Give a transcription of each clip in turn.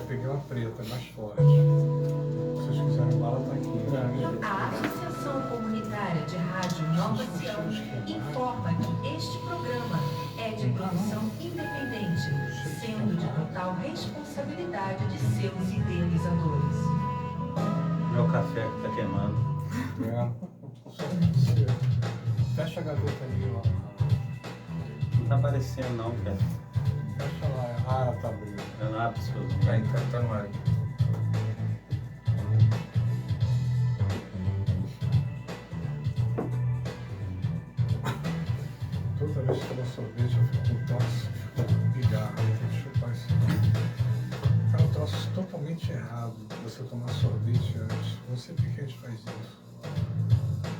peguei uma preta, mais forte. Se vocês quiserem bala, tá aqui. A Associação Comunitária de Rádio Nova Sião informa que este programa é de produção independente, sendo de total responsabilidade de seus idealizadores. Meu café que tá queimando. Fecha a gaveta ali, ó. Não tá aparecendo não, cara. Fecha lá. Ah, tá abrindo. Eu não abro seus. Aí, tá no ar. Toda vez que eu dou sorvete, eu fico com tosse, fico com pigarro, tem que chupar isso. É um troço totalmente errado você tomar sorvete antes. Não sei por que a gente faz isso.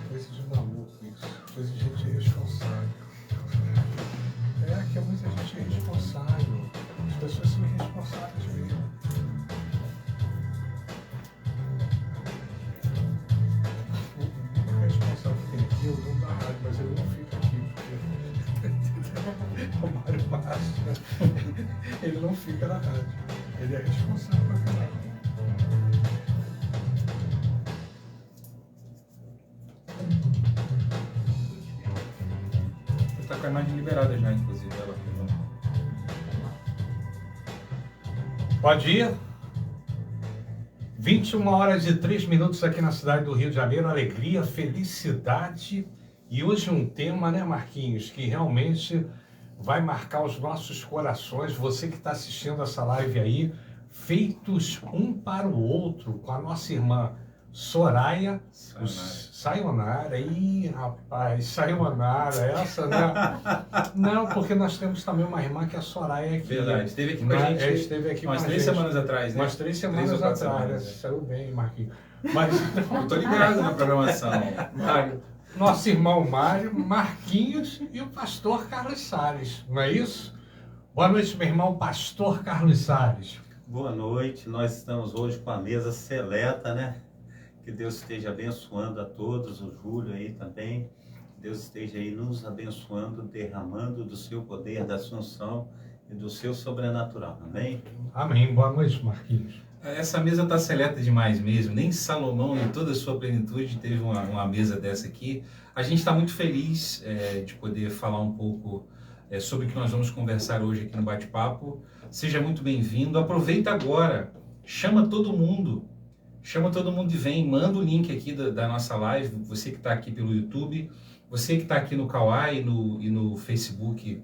Coisa de maluco isso. Coisa de gente irresponsável. É que é muita gente irresponsável. As pessoas são irresponsáveis mesmo. O único responsável que tem aqui é o dono da rádio, mas ele não fica aqui, porque o Mário Márcio, ele não fica na rádio. Ele é responsável pra caralho. Você tá com a imagem liberada já, inclusive. Ela Pode ir? 21h03 aqui na cidade do Rio de Janeiro, alegria, felicidade e hoje um tema, né, Marquinhos, que realmente vai marcar os nossos corações. Você que está assistindo essa live aí, feitos um para o outro, com a nossa irmã Soraya, Sayonara. Ih, rapaz, Sayonara, essa, né? Não, porque nós temos também uma irmã que é a Soraya aqui. Verdade, esteve aqui com a gente esteve aqui umas com a 3 gente. semanas atrás, né? Umas 3 semanas ou 4 atrás, semanas, né? é. Saiu bem, Marquinhos. Mas, Eu tô ligado na programação. Mário, nosso irmão Mário, Marquinhos e o pastor Carlos Salles, não é isso? Boa noite, meu irmão, pastor Carlos Salles. Boa noite, nós estamos hoje com a mesa seleta, né? Que Deus esteja abençoando a todos, o Júlio aí também. Deus esteja aí nos abençoando, derramando do seu poder, da sua unção e do seu sobrenatural, amém? Amém. Boa noite, Marquinhos. Essa mesa tá seleta demais mesmo. Nem Salomão, em toda a sua plenitude, teve uma mesa dessa aqui. A gente está muito feliz de poder falar um pouco sobre o que nós vamos conversar hoje aqui no Bate-Papo. Seja muito bem-vindo. Aproveita agora. Chama todo mundo e vem. Manda o link aqui da nossa live. Você que está aqui pelo YouTube, você que está aqui no Kawai e no Facebook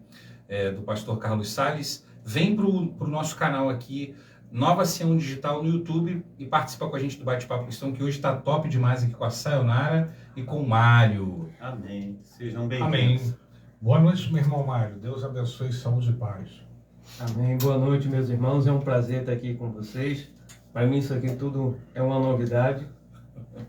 do pastor Carlos Salles, vem para o nosso canal aqui, Nova Sião Digital no YouTube, e participa com a gente do Bate-Papo Cristão, que hoje está top demais aqui com a Sayonara e com o Mário. Amém. Sejam bem-vindos. Amém. Boa noite, meu irmão Mário. Deus abençoe, saúde e paz. Amém. Boa noite, meus irmãos. É um prazer estar aqui com vocês. Para mim isso aqui tudo é uma novidade.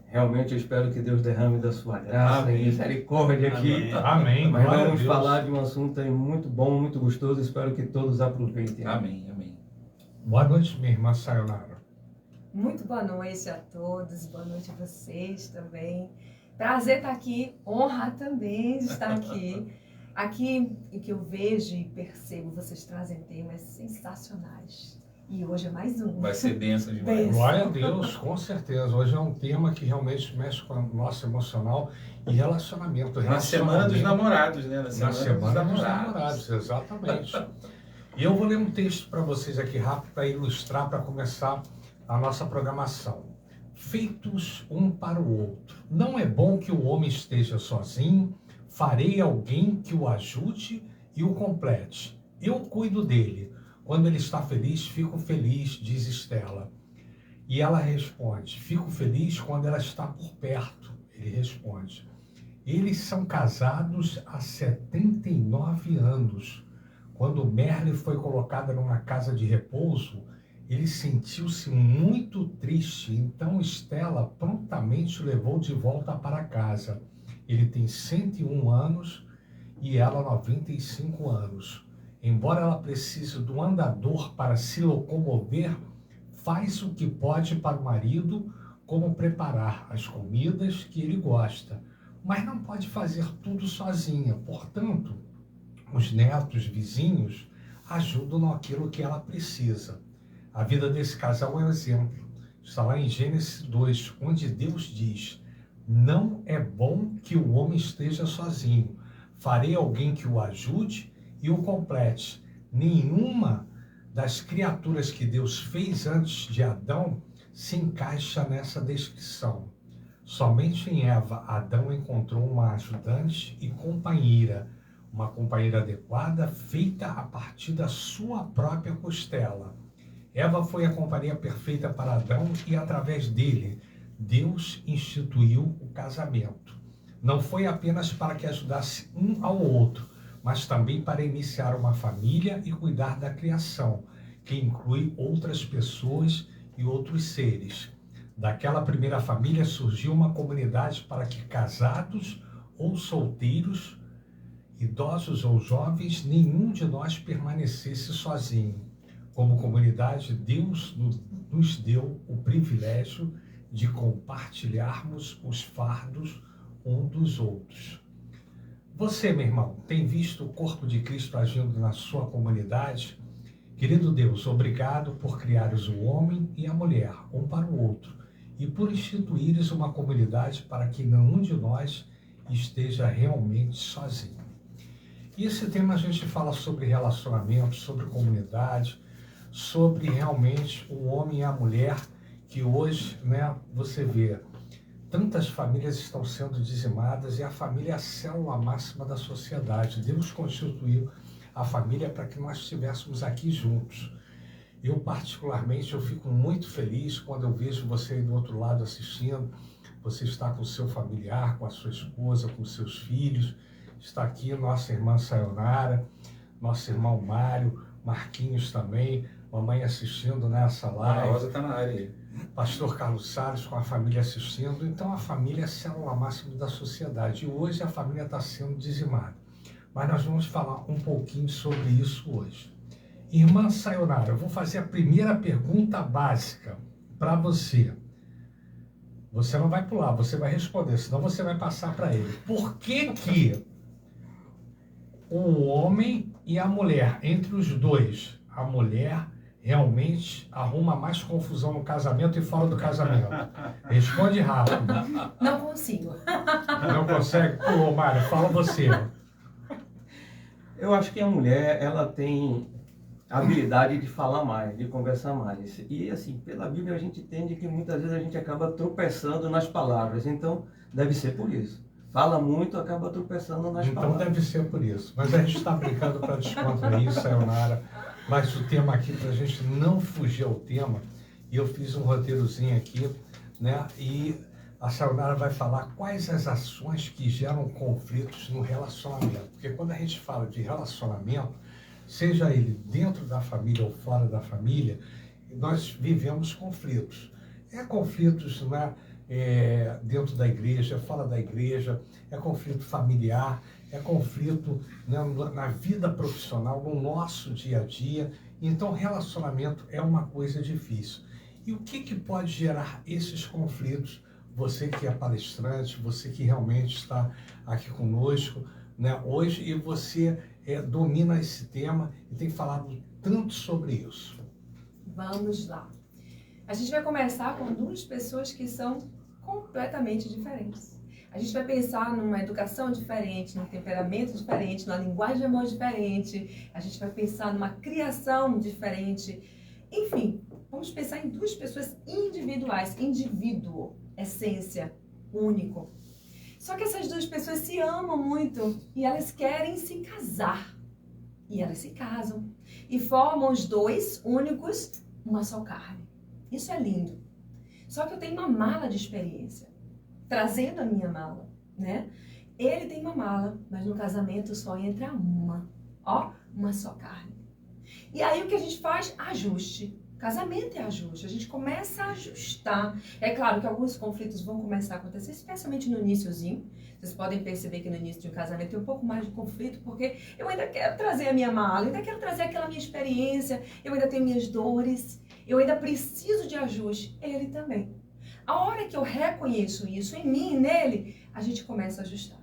Realmente eu espero que Deus derrame da sua graça Amém. e misericórdia aqui. Amém. Mas Glória a vamos Deus. falar de um assunto aí muito bom, muito gostoso. Espero que todos aproveitem. Amém, amém. Boa noite, minha irmã Sayonara. Muito boa noite a todos, boa noite a vocês também. Prazer estar aqui, honra também de estar aqui. Aqui, o que eu vejo e percebo, vocês trazem temas sensacionais. E hoje é mais um. Vai ser bênção demais. Bênção. Glória a Deus, com certeza. Hoje é um tema que realmente mexe com o nosso emocional e relacionamento. Na semana dos namorados, né? Na semana dos namorados, exatamente. E eu vou ler um texto para vocês aqui rápido para ilustrar, para começar a nossa programação. Feitos um para o outro. Não é bom que o homem esteja sozinho. Farei alguém que o ajude e o complete. Eu cuido dele. Quando ele está feliz, fico feliz, diz Estela. E ela responde, fico feliz quando ela está por perto. Ele responde. Eles são casados há 79 anos. Quando Merle foi colocada numa casa de repouso, ele sentiu-se muito triste. Então Estela prontamente o levou de volta para casa. Ele tem 101 anos e ela 95 anos. Embora ela precise do andador para se locomover, faz o que pode para o marido, como preparar as comidas que ele gosta, mas não pode fazer tudo sozinha. Portanto, os netos vizinhos ajudam naquilo que ela precisa. A vida desse casal é um exemplo. Está lá em Gênesis 2, onde Deus diz: não é bom que o homem esteja sozinho. Farei alguém que o ajude e o complete. Nenhuma das criaturas que Deus fez antes de Adão se encaixa nessa descrição. Somente em Eva, Adão encontrou uma ajudante e companheira, uma companheira adequada, feita a partir da sua própria costela. Eva foi a companhia perfeita para Adão e, através dele, Deus instituiu o casamento. Não foi apenas para que ajudasse um ao outro, mas também para iniciar uma família e cuidar da criação, que inclui outras pessoas e outros seres. Daquela primeira família surgiu uma comunidade para que casados ou solteiros, idosos ou jovens, nenhum de nós permanecesse sozinho. Como comunidade, Deus nos deu o privilégio de compartilharmos os fardos um dos outros. Você, meu irmão, tem visto o corpo de Cristo agindo na sua comunidade? Querido Deus, obrigado por criares o homem e a mulher, um para o outro, e por instituires uma comunidade para que nenhum de nós esteja realmente sozinho. E esse tema a gente fala sobre relacionamento, sobre comunidade, sobre realmente o homem e a mulher, que hoje, você vê, tantas famílias estão sendo dizimadas e a família é a célula máxima da sociedade. Deus constituiu a família para que nós estivéssemos aqui juntos. Eu, particularmente, eu fico muito feliz quando eu vejo você aí do outro lado assistindo. Você está com o seu familiar, com a sua esposa, com seus filhos. Está aqui nossa irmã Sayonara, nosso irmão Mário, Marquinhos também, mamãe assistindo nessa live. A Rosa está na área aí. Pastor Carlos Salles com a família assistindo. Então a família é a célula máxima da sociedade. E hoje a família está sendo dizimada. Mas nós vamos falar um pouquinho sobre isso hoje. Irmã Sayonara, eu vou fazer a primeira pergunta básica para você. Você não vai pular, você vai responder, senão você vai passar para ele. Por que o homem e a mulher, entre os dois, a mulher realmente arruma mais confusão no casamento e fora do casamento? Responde rápido. Não consigo. Não consegue? Pô, Mário, fala você. Eu acho que a mulher, ela tem a habilidade de falar mais, de conversar mais. E assim, pela Bíblia a gente entende que muitas vezes a gente acaba tropeçando nas palavras. Então, deve ser por isso. Fala muito, acaba tropeçando nas palavras. Então deve ser por isso. Mas a gente está brincando para descontrair, Sayonara. Mas o tema aqui, para a gente não fugir ao tema, e eu fiz um roteirozinho aqui, e a Sayonara vai falar quais as ações que geram conflitos no relacionamento. Porque quando a gente fala de relacionamento, seja ele dentro da família ou fora da família, nós vivemos conflitos. Conflitos dentro da igreja, fora da igreja, é conflito familiar, é conflito na vida profissional, no nosso dia a dia. Então, relacionamento é uma coisa difícil. E o que pode gerar esses conflitos? Você que é palestrante, você que realmente está aqui conosco hoje, e você domina esse tema e tem falado tanto sobre isso. Vamos lá. A gente vai começar com duas pessoas que são completamente diferentes. A gente vai pensar numa educação diferente, num temperamento diferente, numa linguagem de amor diferente. A gente vai pensar numa criação diferente. Enfim, vamos pensar em duas pessoas individuais. Indivíduo, essência, único. Só que essas duas pessoas se amam muito e elas querem se casar. E elas se casam. E formam os dois únicos uma só carne. Isso é lindo. Só que eu tenho uma mala de experiência. Trazendo a minha mala, Ele tem uma mala, mas no casamento só entra uma só carne. E aí o que a gente faz? Ajuste. Casamento é ajuste, a gente começa a ajustar. É claro que alguns conflitos vão começar a acontecer, especialmente no iniciozinho. Vocês podem perceber que no início de um casamento tem um pouco mais de conflito, porque eu ainda quero trazer a minha mala, eu ainda quero trazer aquela minha experiência, eu ainda tenho minhas dores, eu ainda preciso de ajuste. Ele também. A hora que eu reconheço isso em mim e nele, a gente começa a ajustar.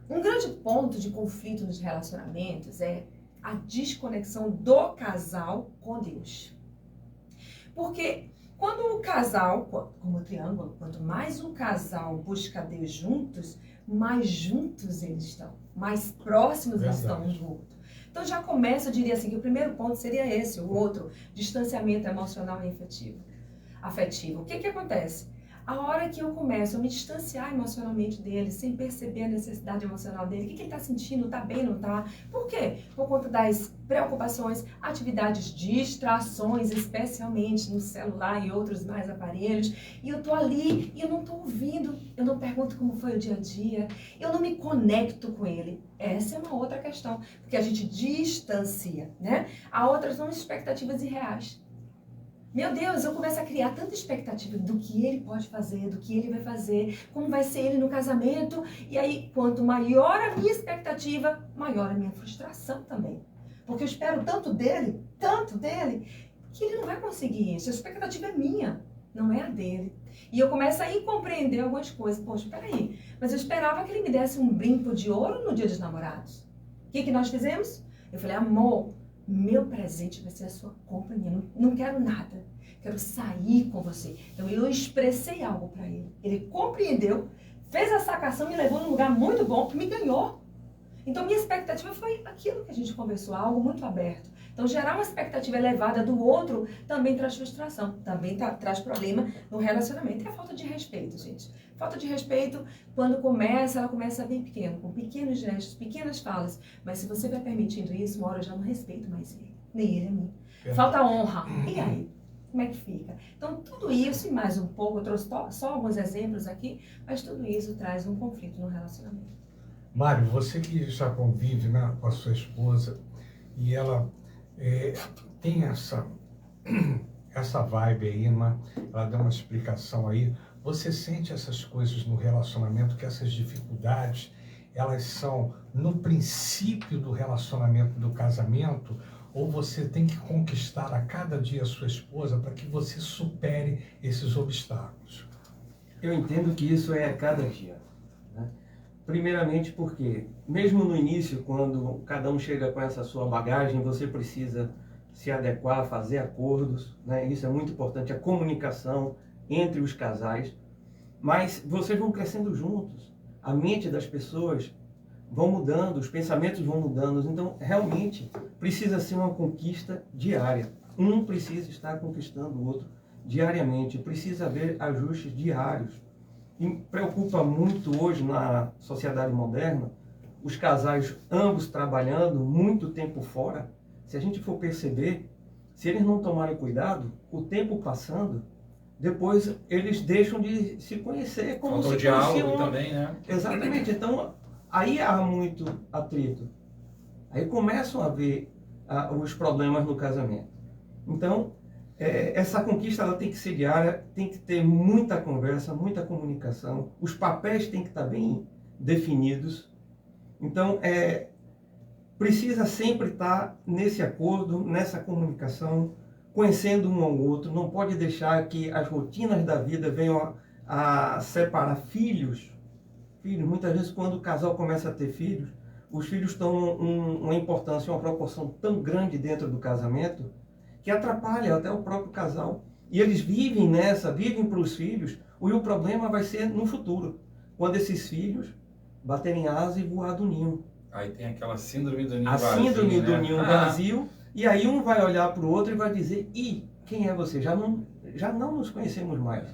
Um grande ponto de conflito nos relacionamentos é a desconexão do casal com Deus. Porque quando o casal, como o triângulo, quanto mais um casal busca Deus juntos, mais juntos eles estão, mais próximos eles estão um do outro. Então já começa, eu diria assim, que o primeiro ponto seria esse, o outro, distanciamento emocional e afetivo. O que que acontece? A hora que eu começo a me distanciar emocionalmente dele, sem perceber a necessidade emocional dele, o que ele está sentindo, está bem, não está? Por quê? Por conta das preocupações, atividades, distrações, especialmente no celular e outros mais aparelhos, e eu estou ali e eu não estou ouvindo, eu não pergunto como foi o dia a dia, eu não me conecto com ele. Essa é uma outra questão, porque a gente distancia, né? A outra são expectativas irreais. Meu Deus, eu começo a criar tanta expectativa do que ele pode fazer, do que ele vai fazer, como vai ser ele no casamento. E aí, quanto maior a minha expectativa, maior a minha frustração também. Porque eu espero tanto dele, que ele não vai conseguir isso. A expectativa é minha, não é a dele. E eu começo a incompreender algumas coisas. Poxa, peraí, mas eu esperava que ele me desse um brinco de ouro no dia dos namorados. O que nós fizemos? Eu falei, amor, meu presente vai ser a sua companhia. Não quero nada. Quero sair com você. Então eu expressei algo para ele. Ele compreendeu, fez a sacação, me levou num lugar muito bom, me ganhou. Então minha expectativa foi aquilo que a gente conversou, algo muito aberto. Então gerar uma expectativa elevada do outro também traz frustração, também traz problema no relacionamento. É a falta de respeito, gente. Falta de respeito, quando começa, ela começa bem pequeno, com pequenos gestos, pequenas falas. Mas se você vai permitindo isso, uma hora eu já não respeito mais ele, nem ele a mim. Falta honra. E aí? Como é que fica? Então, tudo isso e mais um pouco, eu trouxe só alguns exemplos aqui, mas tudo isso traz um conflito no relacionamento. Mário, você que já convive, né, com a sua esposa e ela tem essa vibe aí, né? Ela dá uma explicação aí. Você sente essas coisas no relacionamento, que essas dificuldades, elas são no princípio do relacionamento, do casamento, ou você tem que conquistar a cada dia a sua esposa para que você supere esses obstáculos? Eu entendo que isso é a cada dia, né? Primeiramente porque, mesmo no início, quando cada um chega com essa sua bagagem, você precisa se adequar, fazer acordos, né? Isso é muito importante, a comunicação entre os casais. Mas vocês vão crescendo juntos, a mente das pessoas vão mudando, os pensamentos vão mudando. Então, realmente, precisa ser uma conquista diária. Um precisa estar conquistando o outro diariamente. Precisa haver ajustes diários. E preocupa muito hoje na sociedade moderna, os casais ambos trabalhando muito tempo fora. Se a gente for perceber, se eles não tomarem cuidado, o tempo passando, depois eles deixam de se conhecer como falta se o diálogo conheciam. também, né? Exatamente. Então, aí há muito atrito. Aí começam a haver os problemas no casamento. Então, essa conquista ela tem que ser diária, tem que ter muita conversa, muita comunicação. Os papéis têm que estar bem definidos. Então, precisa sempre estar nesse acordo, nessa comunicação, conhecendo um ao outro. Não pode deixar que as rotinas da vida venham a separar filhos. Muitas vezes, quando o casal começa a ter filhos, os filhos tomam uma importância, uma proporção tão grande dentro do casamento, que atrapalha até o próprio casal. E eles vivem para os filhos, e o problema vai ser no futuro, quando esses filhos baterem asa e voar do ninho. Aí tem aquela síndrome do ninho A vazio, síndrome do né? ninho vazio, e aí um vai olhar para o outro e vai dizer, quem é você? Já não nos conhecemos mais.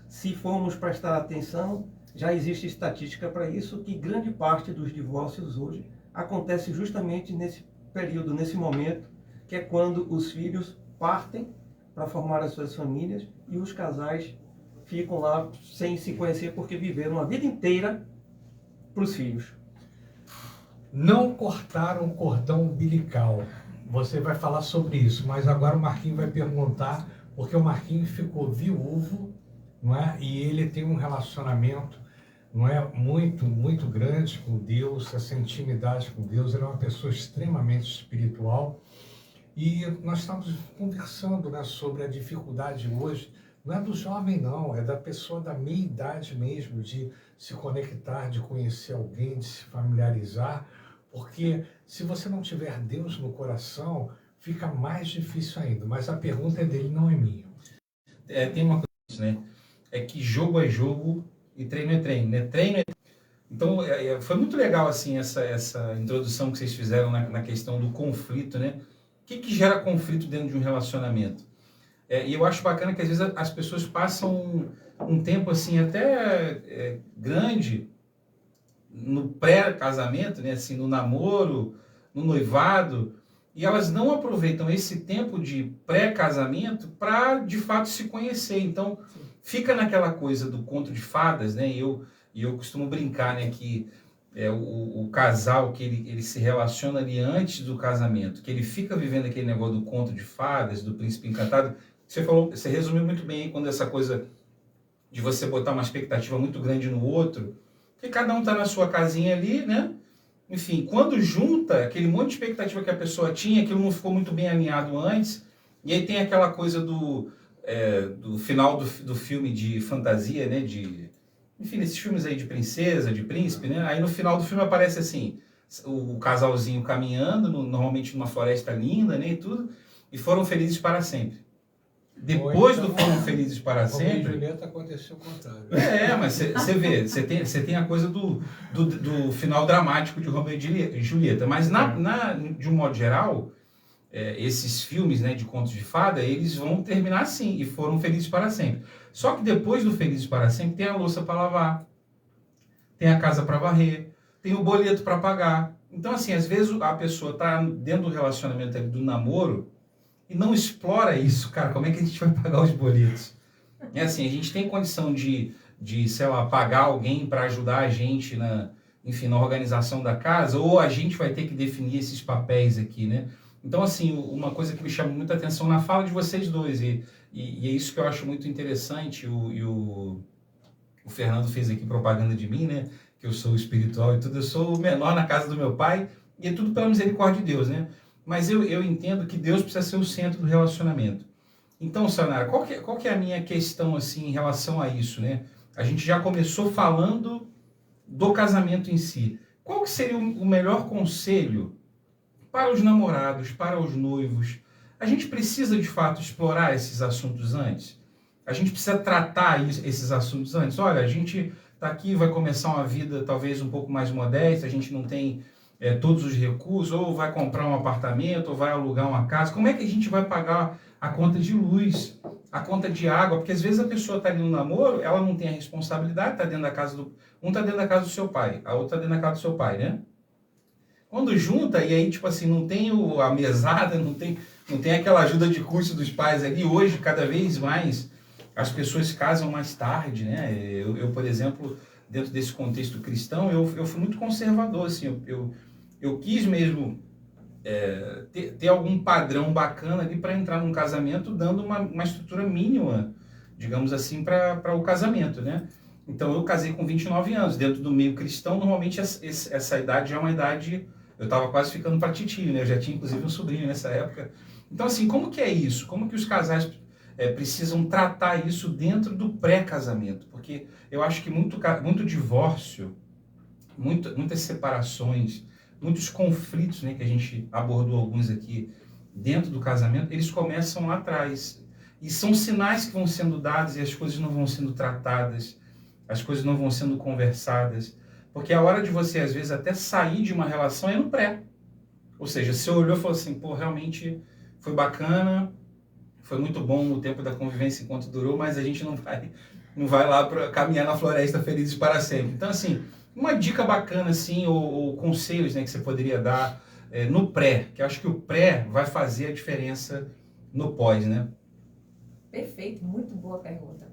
Se formos prestar atenção, já existe estatística para isso, que grande parte dos divórcios hoje acontece justamente nesse período, nesse momento, que é quando os filhos partem para formar as suas famílias e os casais ficam lá sem se conhecer porque viveram a vida inteira para os filhos. Não cortaram o cordão umbilical. Você vai falar sobre isso, mas agora o Marquinhos vai perguntar, porque o Marquinhos ficou viúvo, não é? E ele tem um relacionamento, não é, muito grande com Deus, essa intimidade com Deus. Ele é uma pessoa extremamente espiritual. E nós estamos conversando, né, sobre a dificuldade hoje, não é do jovem não, é da pessoa da meia idade mesmo, de se conectar, de conhecer alguém, de se familiarizar, porque se você não tiver Deus no coração, fica mais difícil ainda. Mas a pergunta é dele, não é minha. Tem uma coisa, né? É que jogo é jogo e treino é treino, né? Treino é... Então, foi muito legal, assim, essa introdução que vocês fizeram na questão do conflito, né? O que gera conflito dentro de um relacionamento? E eu acho bacana que, às vezes, as pessoas passam um tempo, assim, até grande no pré-casamento, né? Assim, no namoro, no noivado, e elas não aproveitam esse tempo de pré-casamento para, de fato, se conhecer. Então, fica naquela coisa do conto de fadas, né? E eu costumo brincar, né, que o casal que ele se relaciona ali antes do casamento, que ele fica vivendo aquele negócio do conto de fadas, do príncipe encantado. Você resumiu muito bem aí, quando essa coisa de você botar uma expectativa muito grande no outro, porque cada um está na sua casinha ali, né? Enfim, quando junta aquele monte de expectativa que a pessoa tinha, aquilo não ficou muito bem alinhado antes, e aí tem aquela coisa do final do filme de fantasia, né? Enfim, esses filmes aí de princesa, de príncipe, né? Aí no final do filme aparece assim, o casalzinho caminhando, normalmente numa floresta linda, né? E tudo, e foram felizes para sempre. Depois do foram felizes para sempre... Romeu e Julieta aconteceu o contrário. Mas você vê, você tem a coisa do final dramático de Romeu e Julieta. Mas, de um modo geral, esses filmes, né, de contos de fada, eles vão terminar assim, e foram felizes para sempre. Só que depois do felizes para sempre, tem a louça para lavar, tem a casa para varrer, tem o boleto para pagar. Então, assim, às vezes a pessoa está dentro do relacionamento ali, do namoro, e não explora isso, cara. Como é que a gente vai pagar os boletos? É assim, a gente tem condição de sei lá, pagar alguém para ajudar a gente na organização da casa, ou a gente vai ter que definir esses papéis aqui, né? Então, assim, uma coisa que me chama muita atenção na fala de vocês dois, e é isso que eu acho muito interessante, o Fernando fez aqui propaganda de mim, né? Que eu sou espiritual e tudo, eu sou o menor na casa do meu pai, e é tudo pela misericórdia de Deus, né? Mas eu entendo que Deus precisa ser o centro do relacionamento. Então, Sayonara, qual que é a minha questão, assim, em relação a isso, né? A gente já começou falando do casamento em si. Qual que seria o melhor conselho para os namorados, para os noivos? A gente precisa, de fato, explorar esses assuntos antes? A gente precisa tratar esses assuntos antes? Olha, a gente está aqui, vai começar uma vida talvez um pouco mais modesta, a gente não tem todos os recursos, ou vai comprar um apartamento, ou vai alugar uma casa. Como é que a gente vai pagar a conta de luz, a conta de água? Porque às vezes a pessoa está ali no namoro, ela não tem a responsabilidade, está dentro da casa um está dentro da casa do seu pai, a outra está dentro da casa do seu pai, né? Quando junta, e aí, tipo assim, não tem a mesada, não tem aquela ajuda de custo dos pais ali. Hoje, cada vez mais, as pessoas se casam mais tarde, né? Eu, por exemplo, dentro desse contexto cristão, eu fui muito conservador, assim, eu quis mesmo ter algum padrão bacana ali para entrar num casamento, dando uma estrutura mínima, digamos assim, para o casamento, né? Então, eu casei com 29 anos. Dentro do meio cristão, normalmente essa idade já é uma idade... Eu estava quase ficando para titio, né? Eu já tinha, inclusive, um sobrinho nessa época. Então, assim, como que é isso? Como que os casais precisam tratar isso dentro do pré-casamento? Porque eu acho que muito divórcio, muitas separações, muitos conflitos, né, que a gente abordou alguns aqui dentro do casamento, eles começam lá atrás. E são sinais que vão sendo dados e as coisas não vão sendo tratadas, as coisas não vão sendo conversadas. Porque a hora de você, às vezes, até sair de uma relação é no pré. Ou seja, você olhou e falou assim, pô, realmente foi bacana, foi muito bom o tempo da convivência enquanto durou, mas a gente não vai lá para caminhar na floresta felizes para sempre. Então, assim, uma dica bacana, assim, ou conselhos, né, que você poderia dar no pré, que eu acho que o pré vai fazer a diferença no pós, né? Perfeito, muito boa pergunta.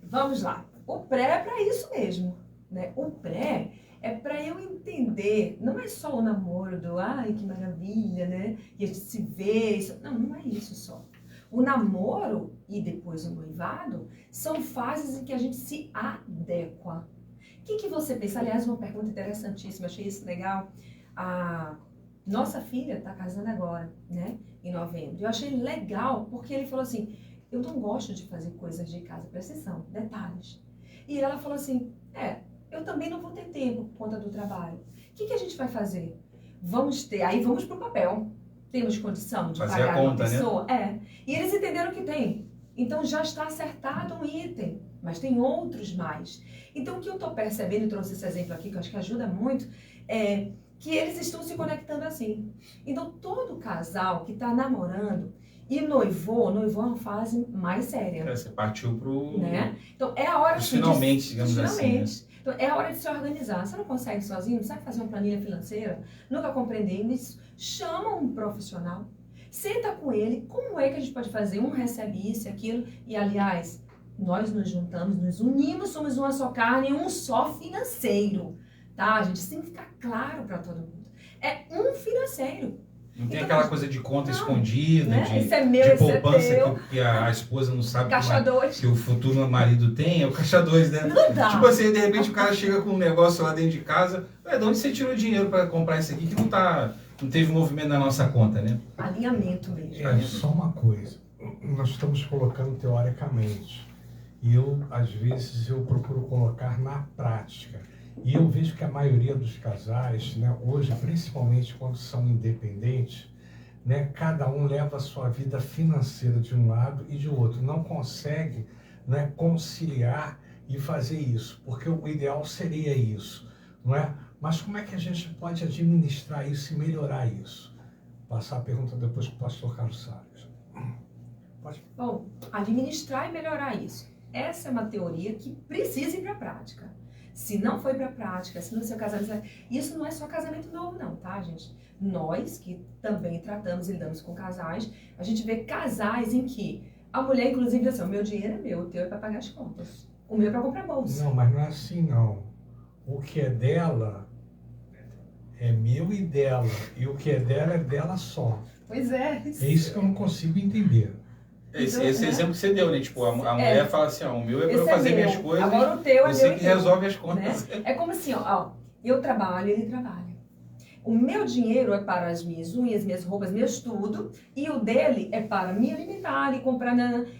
Vamos lá. O pré é para isso mesmo. Né? O pré é para eu entender, não é só o namoro do ai, que maravilha, né? E a gente se vê, não é isso só. O namoro e depois o noivado são fases em que a gente se adequa. O que você pensa? Aliás, uma pergunta interessantíssima, achei isso legal. A nossa filha está casando agora, né? Em novembro. Eu achei legal porque ele falou assim, eu não gosto de fazer coisas de casa, presta atenção, detalhes. E ela falou assim, eu também não vou ter tempo por conta do trabalho. O que a gente vai fazer? Vamos pro papel. temos condição de Fazer a pagar conta, uma né? pessoa? É. E eles entenderam que tem. Então já está acertado um item, mas tem outros mais. Então o que eu estou percebendo, e trouxe esse exemplo aqui que eu acho que ajuda muito, é que eles estão se conectando assim. Então todo casal que está namorando e noivou é uma fase mais séria. Você partiu pro... Né? Então é a hora assim, finalmente, digamos assim. Né? Então é a hora de se organizar. Você não consegue sozinho, não sabe fazer uma planilha financeira, nunca compreendendo isso, chama um profissional. Senta com ele, como é que a gente pode fazer? Um recebe isso e aquilo. E, aliás, nós nos juntamos, nos unimos, somos uma só carne, um só financeiro. Tá? A gente tem que ficar claro para todo mundo. É um financeiro. Não tem Então, aquela coisa de conta não, escondida, né? Esse é meu, de esse é poupança teu. que a esposa não sabe Caixa 2. que o futuro marido tem, é o caixa 2, né? Não dá. Tipo assim, de repente o cara chega com um negócio lá dentro de casa, de onde você tirou dinheiro para comprar isso aqui que não teve movimento na nossa conta, né? Alinhamento mesmo. É só uma coisa, nós estamos colocando teoricamente, e às vezes, eu procuro colocar na prática. E eu vejo que a maioria dos casais, né, hoje, principalmente quando são independentes, né, cada um leva a sua vida financeira de um lado e de outro. Não consegue, né, conciliar e fazer isso, porque o ideal seria isso, não é? Mas como é que a gente pode administrar isso e melhorar isso? Passar a pergunta depois para o pastor Carlos Salles. Pode. Bom, administrar e melhorar isso. Essa é uma teoria que precisa ir para a prática. Se não foi para a prática, se no seu casamento... Isso não é só casamento novo não, tá, gente? Nós, que também tratamos e lidamos com casais, a gente vê casais em que a mulher, inclusive, diz assim, o meu dinheiro é meu, o teu é para pagar as contas. O meu é para comprar bolsa. Não, mas não é assim não. O que é dela é meu e dela. E o que é dela só. Pois é. É isso que eu não consigo entender. Esse Então, né? exemplo que você deu, né? Tipo, a mulher fala assim, ó, o meu é para eu Esse fazer meu. minhas coisas, Agora o teu é você meu que e teu. resolve as contas. Né? É como assim, ó, eu trabalho, ele trabalha. O meu dinheiro é para as minhas unhas, minhas roupas, meus tudo, e o dele é para me alimentar e comprar,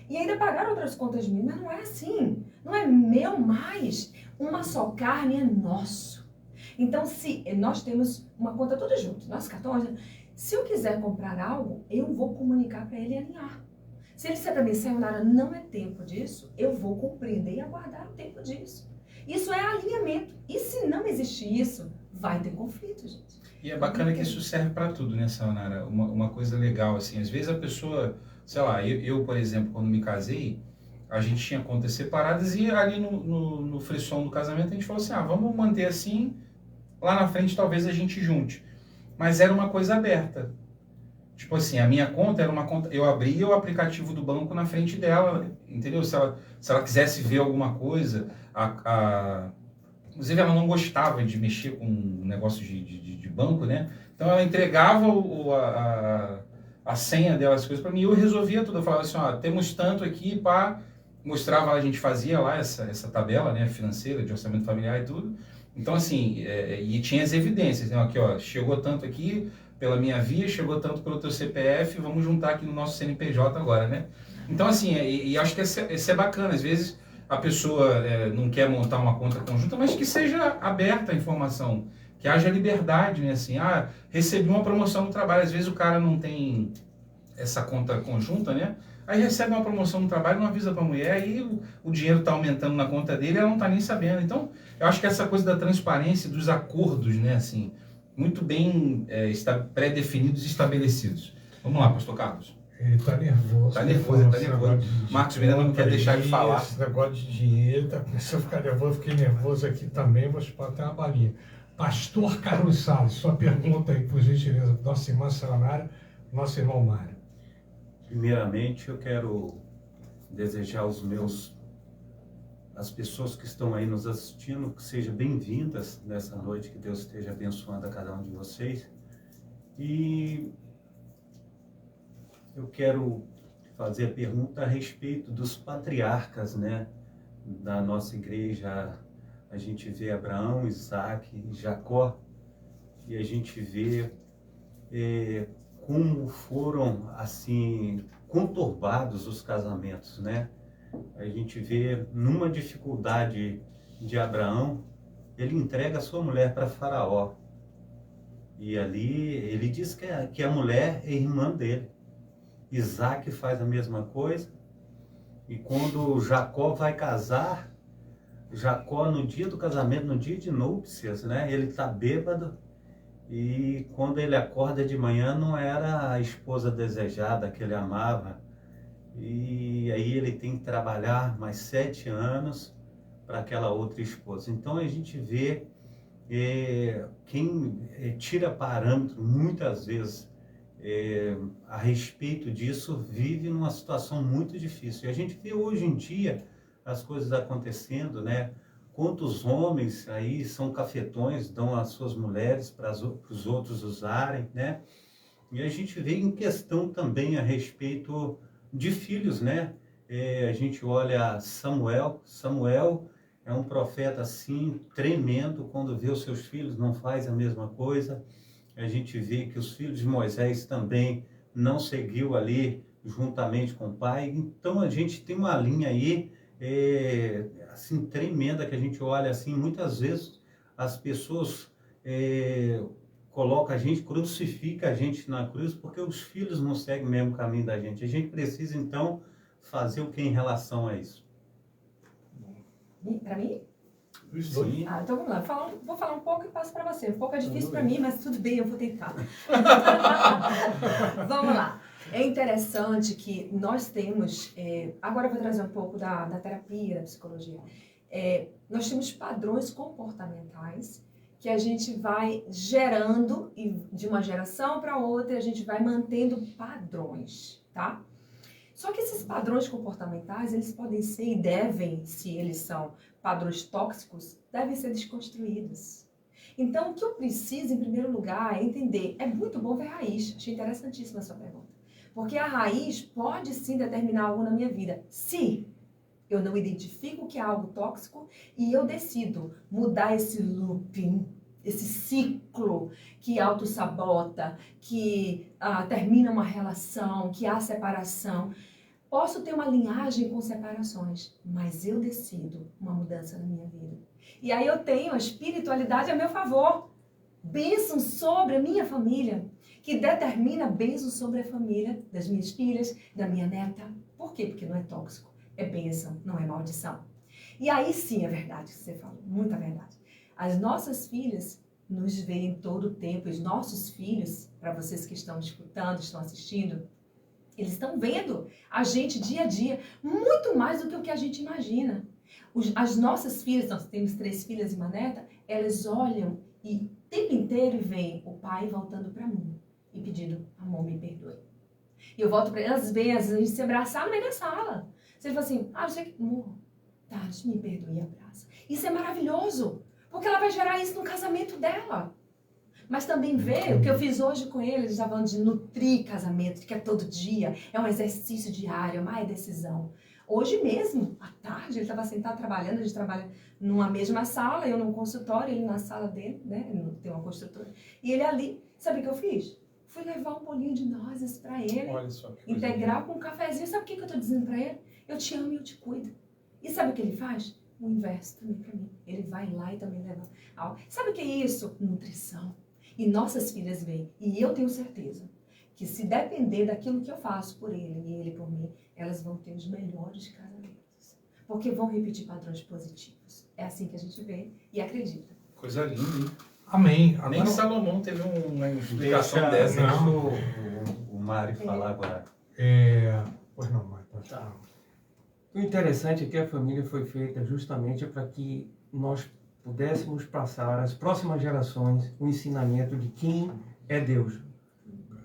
e ainda pagar outras contas minhas. Mas não é assim, não é meu mais. Uma só carne é nosso. Então, se nós temos uma conta tudo junto, nosso cartão, se eu quiser comprar algo, eu vou comunicar para ele alinhar. Se ele disser para mim, Sayonara, não é tempo disso, eu vou compreender e aguardar o tempo disso. Isso é alinhamento. E se não existir isso, vai ter conflito, gente. E é bacana que isso serve para tudo, né, Sayonara? Uma coisa legal, assim, às vezes a pessoa, sei lá, eu por exemplo, quando me casei, a gente tinha contas separadas e ali no frisson do casamento a gente falou assim, vamos manter assim, lá na frente talvez a gente junte. Mas era uma coisa aberta. Tipo assim, a minha conta era uma conta, eu abria o aplicativo do banco na frente dela, entendeu? Se ela quisesse ver alguma coisa, inclusive ela não gostava de mexer com um negócio de banco, né? Então ela entregava a senha dela, as coisas para mim, e eu resolvia tudo. Eu falava assim, temos tanto aqui, mostrava, a gente fazia lá essa tabela, né, financeira, de orçamento familiar e tudo. Então assim, e tinha as evidências, né? Aqui, chegou tanto aqui pela minha via, chegou tanto pelo teu CPF, vamos juntar aqui no nosso CNPJ agora, né? Então assim, e acho que esse é bacana, às vezes a pessoa não quer montar uma conta conjunta, mas que seja aberta a informação, que haja liberdade, né? Assim, recebi uma promoção no trabalho, às vezes o cara não tem essa conta conjunta, né? Aí recebe uma promoção no trabalho, não avisa para a mulher, e o dinheiro está aumentando na conta dele, ela não está nem sabendo. Então, eu acho que essa coisa da transparência, dos acordos, né? Assim, muito bem pré-definidos e estabelecidos. Vamos lá, pastor Carlos. Ele está nervoso. Está nervoso, está nervoso. Marcos Miranda não quer deixar de falar. Esse negócio de dinheiro, tá começando a ficar nervoso, fiquei nervoso aqui também, vou chupar até uma balinha. Pastor Carlos Salles, sua pergunta aí, por gentileza, nossa irmã Sayonara, nosso irmão Mário. Primeiramente, eu quero desejar as pessoas que estão aí nos assistindo, que sejam bem-vindas nessa noite, que Deus esteja abençoando a cada um de vocês. E eu quero fazer a pergunta a respeito dos patriarcas, né, da nossa igreja. A gente vê Abraão, Isaac, Jacó, e a gente vê como foram, assim, conturbados os casamentos, né? A gente vê numa dificuldade de Abraão, ele entrega a sua mulher para Faraó. E ali ele diz que a mulher é irmã dele. Isaac faz a mesma coisa. E quando Jacó vai casar, Jacó no dia do casamento, no dia de núpcias, né? Ele está bêbado. E quando ele acorda de manhã, não era a esposa desejada que ele amava. E aí ele tem que trabalhar mais 7 anos para aquela outra esposa. Então a gente vê quem tira parâmetro muitas vezes a respeito disso vive numa situação muito difícil. E a gente vê hoje em dia as coisas acontecendo, né? Quantos homens aí são cafetões, dão as suas mulheres para os outros usarem, né? E a gente vê em questão também a respeito de filhos, né? A gente olha Samuel é um profeta assim, tremendo, quando vê os seus filhos não faz a mesma coisa. A gente vê que os filhos de Moisés também não seguiu ali juntamente com o pai. Então a gente tem uma linha aí assim tremenda que a gente olha assim, muitas vezes as pessoas colocam a gente, crucifica a gente na cruz porque os filhos não seguem o mesmo caminho da gente. A gente precisa então fazer o que em relação a isso? Para mim? Sim. Então vamos lá. Vou falar um pouco e passo para você. Um pouco é difícil para mim, mas tudo bem, eu vou tentar. Vamos lá. É interessante que nós temos, agora eu vou trazer um pouco da terapia, da psicologia. Nós temos padrões comportamentais que a gente vai gerando e de uma geração para outra a gente vai mantendo padrões, tá? Só que esses padrões comportamentais, eles podem ser e devem, se eles são padrões tóxicos, devem ser desconstruídos. Então, o que eu preciso, em primeiro lugar, é entender. É muito bom ver a raiz. Achei interessantíssima a sua pergunta. Porque a raiz pode sim determinar algo na minha vida. Se eu não identifico que é algo tóxico e eu decido mudar esse looping, esse ciclo que autossabota, que termina uma relação, que há separação. Posso ter uma linhagem com separações, mas eu decido uma mudança na minha vida. E aí eu tenho a espiritualidade a meu favor. Bênção sobre a minha família, que determina bênção sobre a família das minhas filhas, da minha neta. Por quê? Porque não é tóxico. É bênção, não é maldição. E aí sim é verdade que você falou, muita verdade. As nossas filhas nos veem todo o tempo, os nossos filhos, para vocês que estão escutando, estão assistindo, eles estão vendo a gente dia a dia, muito mais do que o que a gente imagina. As nossas filhas, nós temos 3 filhas e uma neta, elas olham e o tempo inteiro veem o pai voltando para mim e pedindo, amor, me perdoe. E eu volto para elas, vezes a gente se abraçar no meio da sala. Você fala assim, você que... amor, Tati, me perdoe e abraça. Isso é maravilhoso, porque ela vai gerar isso no casamento dela. Mas também ver o que eu fiz hoje com eles, já falando de nutrir casamento, que é todo dia, é um exercício diário, é uma decisão. Hoje mesmo, à tarde, ele estava sentado trabalhando, a gente trabalha numa mesma sala, eu num consultório, ele na sala dele, né, tem uma construtora, e ele ali, sabe o que eu fiz? Fui levar um bolinho de nozes para ele, Olha só, integrar com um cafezinho. Sabe o que eu estou dizendo para ele? Eu te amo e eu te cuido. E sabe o que ele faz? O inverso também para mim. Ele vai lá e também leva algo. Sabe o que é isso? Nutrição. E nossas filhas veem. E eu tenho certeza que se depender daquilo que eu faço por ele e ele por mim, elas vão ter os melhores casamentos. Porque vão repetir padrões positivos. É assim que a gente vê e acredita. Coisa linda, hein? Amém. Nem Salomão teve uma explicação dessa. Deixa o Mário falar agora. Pois não, Mário, pode Tá. falar. O interessante é que a família foi feita justamente para que nós pudéssemos passar às próximas gerações o ensinamento de quem é Deus.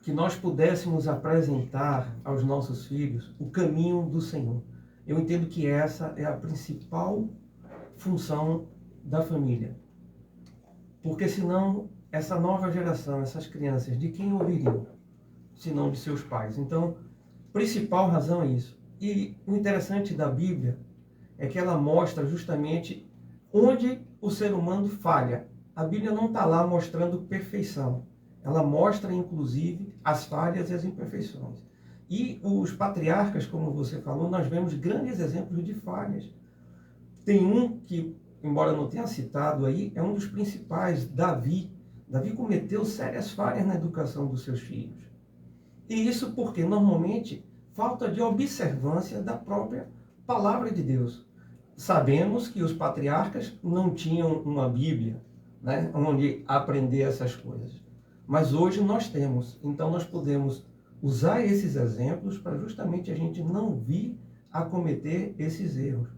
Que nós pudéssemos apresentar aos nossos filhos o caminho do Senhor. Eu entendo que essa é a principal função da família. Porque senão, essa nova geração, essas crianças, de quem ouviriam? Senão de seus pais. Então, a principal razão é isso. E o interessante da Bíblia é que ela mostra justamente onde o ser humano falha. A Bíblia não está lá mostrando perfeição. Ela mostra, inclusive, as falhas e as imperfeições. E os patriarcas, como você falou, nós vemos grandes exemplos de falhas. Tem um que, embora não tenha citado aí, é um dos principais, Davi. Davi cometeu sérias falhas na educação dos seus filhos. E isso porque, normalmente, falta de observância da própria palavra de Deus. Sabemos que os patriarcas não tinham uma Bíblia, né, onde aprender essas coisas. Mas hoje nós temos. Então nós podemos usar esses exemplos para justamente a gente não vir a cometer esses erros.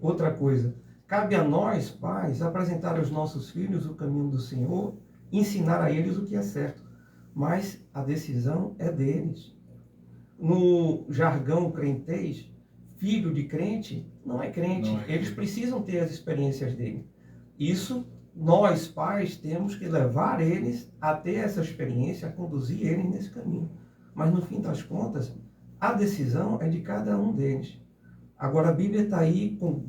Outra coisa, cabe a nós, pais, apresentar aos nossos filhos o caminho do Senhor, ensinar a eles o que é certo. Mas a decisão é deles. No jargão crentez, filho de crente não é crente. Eles precisam ter as experiências dele. Isso, nós, pais, temos que levar eles a ter essa experiência, a conduzir eles nesse caminho. Mas, no fim das contas, a decisão é de cada um deles. Agora, a Bíblia está aí com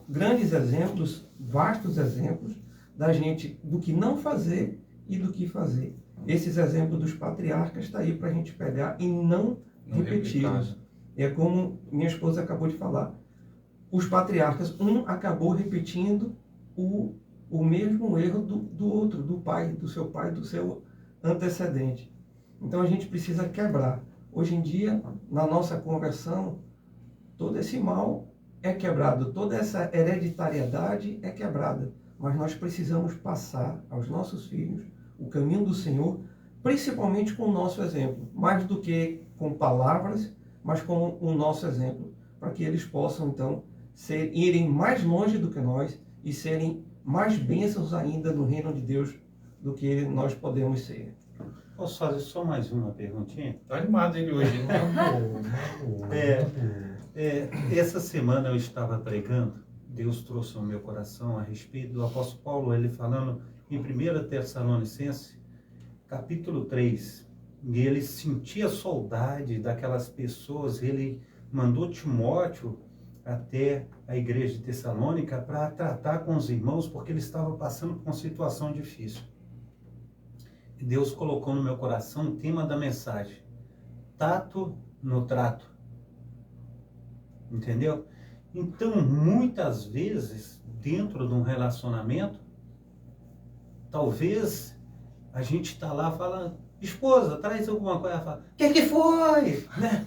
grandes exemplos, vastos exemplos, da gente, do que não fazer e do que fazer. Esses exemplos dos patriarcas está aí para a gente pegar e não repeti-los. É como minha esposa acabou de falar. Os patriarcas, um acabou repetindo o mesmo erro do outro, do pai, do seu antecedente. Então a gente precisa quebrar. Hoje em dia, na nossa conversão, todo esse mal é quebrado, toda essa hereditariedade é quebrada. Mas nós precisamos passar aos nossos filhos o caminho do Senhor, principalmente com o nosso exemplo, mais do que com palavras, mas com o nosso exemplo, para que eles possam, então, irem mais longe do que nós e serem mais bênçãos ainda no reino de Deus do que nós podemos ser. Posso fazer só mais uma perguntinha? Tá animado ele hoje, hein? Essa semana eu estava pregando, Deus trouxe ao meu coração a respeito do apóstolo Paulo, ele falando em 1 Tessalonicenses, capítulo 3, e ele sentia saudade daquelas pessoas, ele mandou Timóteo até a igreja de Tessalônica para tratar com os irmãos, porque ele estava passando por uma situação difícil. E Deus colocou no meu coração o tema da mensagem: tato no trato. Entendeu? Então, muitas vezes, dentro de um relacionamento, talvez a gente está lá falando, esposa, traz alguma coisa, ela fala, o que foi? Né?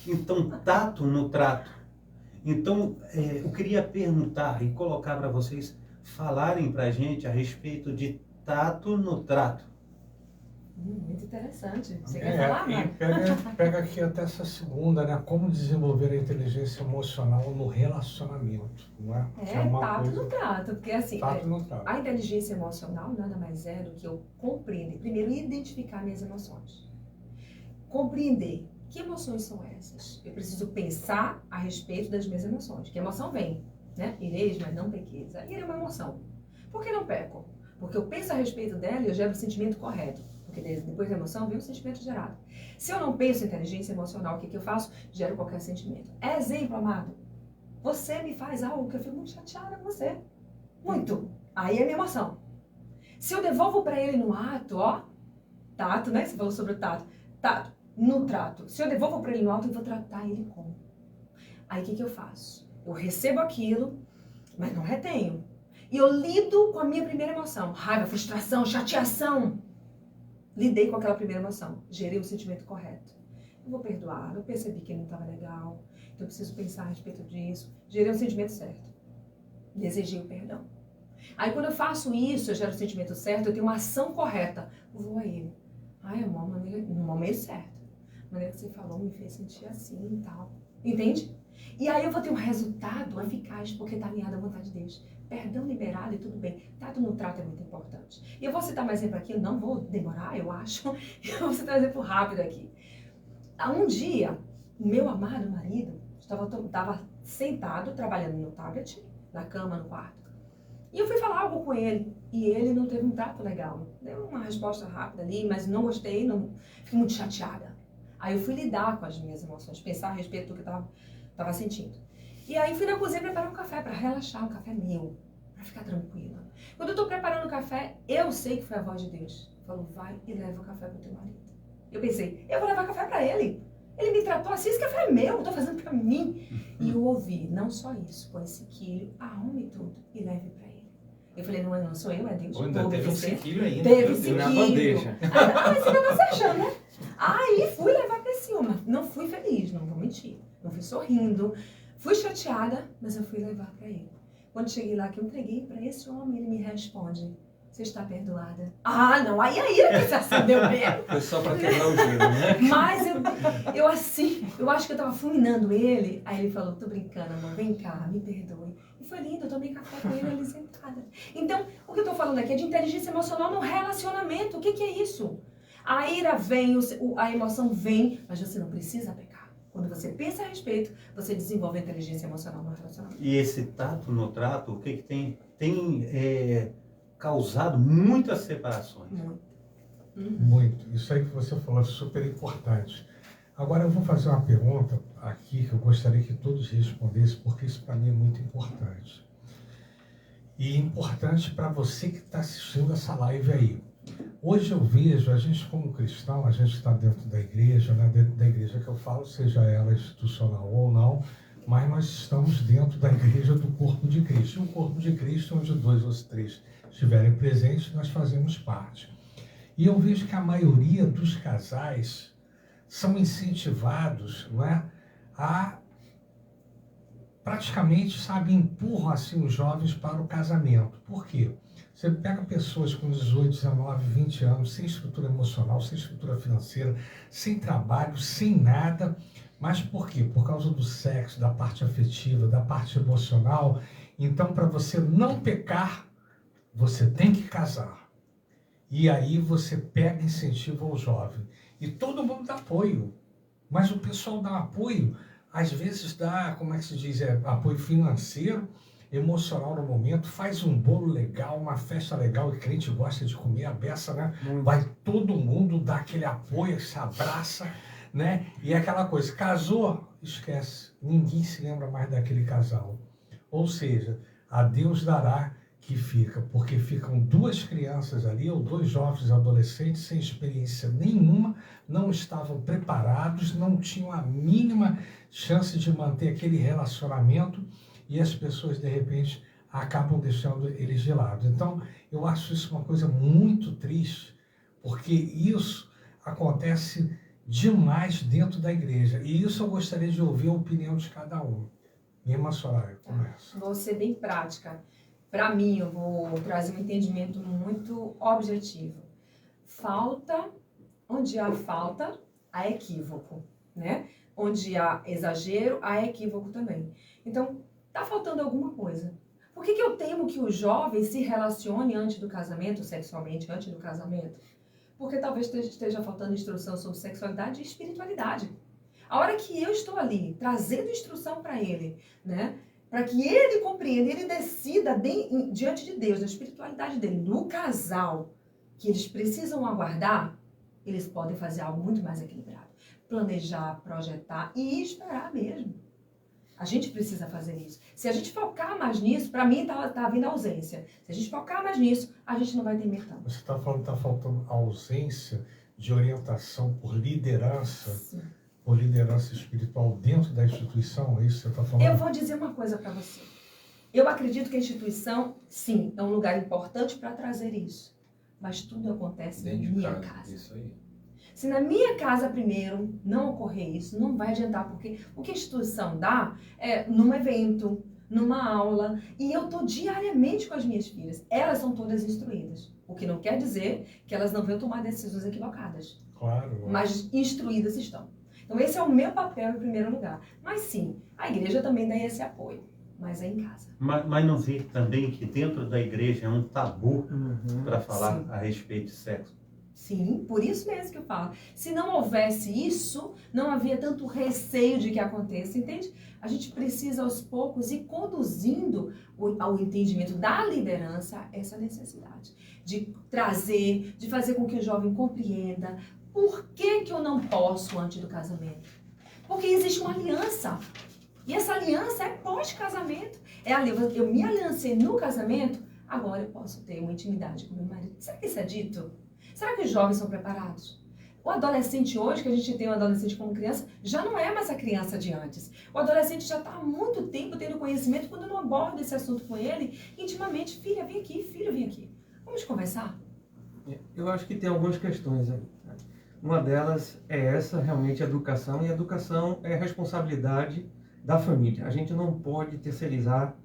Então, tato no trato. Então, eu queria perguntar e colocar para vocês falarem para a gente a respeito de tato no trato. Muito interessante. Você quer falar, e Marco? pega aqui até essa segunda, né? Como desenvolver a inteligência emocional no relacionamento, não é? Que uma tato coisa- no trato, porque assim, Tato no trato. a inteligência emocional nada mais é do que eu compreender, primeiro identificar minhas emoções. Compreender que emoções são essas. Eu preciso pensar a respeito das minhas emoções. Que emoção vem, né? Ireis, mas não pequeis. Aí é uma emoção. Por que não peco? Porque eu penso a respeito dela e eu gero o sentimento correto. Porque depois da emoção vem o sentimento gerado. Se eu não penso em inteligência emocional, o que eu faço? Gero qualquer sentimento. Exemplo, amado. Você me faz algo que eu fico muito chateada com você. Muito. Aí é minha emoção. Se eu devolvo para ele no ato, ó, tato, né? Você falou sobre o tato. Tato, no trato. Se eu devolvo para ele no ato, eu vou tratar ele como? Aí o que eu faço? Eu recebo aquilo, mas não retenho. E eu lido com a minha primeira emoção. Raiva, frustração, chateação. Lidei com aquela primeira emoção. Gerei o sentimento correto. Eu vou perdoar. Eu percebi que ele não estava legal. Então eu preciso pensar a respeito disso. Gerei o sentimento certo. Desejei o perdão. Aí quando eu faço isso, eu gero o sentimento certo, eu tenho uma ação correta. Eu vou a ele. Ai, amor, no momento certo. A maneira que você falou me fez sentir assim e tal. Entende? E aí eu vou ter um resultado eficaz, porque está alinhado à vontade de Deus. Perdão liberado e tudo bem. Tato no trato é muito importante. E eu vou citar mais exemplo aqui, eu não vou demorar, eu acho. Eu vou citar um exemplo rápido aqui. Um dia, o meu amado marido estava sentado, trabalhando no tablet, na cama, no quarto. E eu fui falar algo com ele, e ele não teve um trato legal. Deu uma resposta rápida ali, mas não gostei, fiquei muito chateada. Aí eu fui lidar com as minhas emoções, pensar a respeito do que eu estava sentindo. E aí fui na cozinha preparar um café para relaxar, um café meu, para ficar tranquila. Quando eu estou preparando o café, eu sei que foi a voz de Deus. Falou, vai e leva o café para o teu marido. Eu pensei, eu vou levar café para ele. Ele me tratou assim, esse café é meu, eu estou fazendo para mim. E eu ouvi, não só isso, põe esse quilo, arrume tudo e leve para ele. Eu falei, não sou eu, é Deus. Ou ainda Vou teve um obedecer. sequilho ainda. Teve meu Deus. sequilho. Na bandeja. Mas ainda tá se achando, né? Aí fui levar pra cima. Não fui feliz, não vou mentir. Não fui sorrindo. Fui chateada, mas eu fui levar pra ele. Quando cheguei lá, que eu entreguei pra esse homem, ele me responde, você está perdoada. Ah, não, aí a ira que se acendeu mesmo. Foi só pra quebrar o gelo, né? Mas eu assim, eu acho que eu tava fulminando ele. Aí ele falou, tô brincando, amor, vem cá, me perdoe. E foi lindo, eu tomei café com ele ali sentada. Então, o que eu tô falando aqui é de inteligência emocional no relacionamento. O que é isso? A ira vem, a emoção vem, mas você não precisa pecar. Quando você pensa a respeito, você desenvolve a inteligência emocional no relacionamento. E esse tato no trato, o que tem? Causado muitas separações. Muito. Muito. Isso aí que você falou é super importante. Agora eu vou fazer uma pergunta aqui que eu gostaria que todos respondessem, porque isso para mim é muito importante. E importante para você que está assistindo essa live aí. Hoje eu vejo, a gente como cristão, a gente está dentro da igreja, né? Dentro da igreja que eu falo, seja ela institucional ou não, mas nós estamos dentro da igreja do corpo de Cristo. E o corpo de Cristo, onde 2 ou 3 estiverem presentes, nós fazemos parte. E eu vejo que a maioria dos casais são incentivados, não é, a praticamente, sabe, empurram assim os jovens para o casamento. Por quê? Você pega pessoas com 18, 19, 20 anos, sem estrutura emocional, sem estrutura financeira, sem trabalho, sem nada. Mas por quê? Por causa do sexo, da parte afetiva, da parte emocional. Então, para você não pecar, você tem que casar. E aí você pega e incentiva o jovem. E todo mundo dá apoio. Mas o pessoal dá apoio, às vezes dá, como é que se diz, apoio financeiro, emocional no momento, faz um bolo legal, uma festa legal, e crente gosta de comer a beça, né? Vai todo mundo dar aquele apoio, se abraça, né? E é aquela coisa, casou, esquece, ninguém se lembra mais daquele casal. Ou seja, a Deus dará que fica, porque ficam 2 crianças ali, ou 2 jovens adolescentes sem experiência nenhuma, não estavam preparados, não tinham a mínima chance de manter aquele relacionamento, e as pessoas, de repente, acabam deixando eles de lado. Então, eu acho isso uma coisa muito triste, porque isso acontece demais dentro da igreja. E isso eu gostaria de ouvir a opinião de cada um. Irmã Soraya, começa. Vou ser bem prática. Para mim, eu vou trazer um entendimento muito objetivo. Onde há falta, há equívoco, né? Onde há exagero, há equívoco também. Então, tá faltando alguma coisa. Por que eu temo que o jovem se relacione antes do casamento, sexualmente, antes do casamento? Porque talvez esteja faltando instrução sobre sexualidade e espiritualidade. A hora que eu estou ali, trazendo instrução para ele, né? Para que ele compreenda, ele decida diante de Deus, na espiritualidade dele, no casal, que eles precisam aguardar, eles podem fazer algo muito mais equilibrado. Planejar, projetar e esperar mesmo. A gente precisa fazer isso. Se a gente focar mais nisso, para mim tá vindo ausência. Se a gente focar mais nisso, a gente não vai temer tanto. Você está falando que está faltando ausência de orientação por liderança, Sim. por liderança espiritual dentro da instituição? É isso que você está falando? Eu vou dizer uma coisa para você. Eu acredito que a instituição, sim, é um lugar importante para trazer isso. Mas tudo acontece na minha casa. Isso aí. Se na minha casa primeiro não ocorrer isso, não vai adiantar, porque o que a instituição dá é num evento, numa aula, e eu estou diariamente com as minhas filhas. Elas são todas instruídas, o que não quer dizer que elas não venham tomar decisões equivocadas. Claro. Mas instruídas estão. Então esse é o meu papel em primeiro lugar. Mas sim, a igreja também dá esse apoio, mas é em casa. Mas não vê também que dentro da igreja é um tabu para falar Sim. a respeito de sexo? Sim, por isso mesmo que eu falo. Se não houvesse isso, não havia tanto receio de que aconteça, entende? A gente precisa aos poucos ir conduzindo ao entendimento da liderança essa necessidade de trazer, de fazer com que o jovem compreenda por que eu não posso antes do casamento. Porque existe uma aliança. E essa aliança é pós-casamento. Eu me aliancei no casamento, agora eu posso ter uma intimidade com meu marido. Será que isso é dito? Será que os jovens são preparados? O adolescente hoje, que a gente tem um adolescente como criança, já não é mais a criança de antes. O adolescente já está há muito tempo tendo conhecimento, quando eu não abordo esse assunto com ele, intimamente, filha, vem aqui, filho, vem aqui. Vamos conversar? Eu acho que tem algumas questões aí. Uma delas é essa, realmente, a educação, e a educação é responsabilidade da família. A gente não pode terceirizar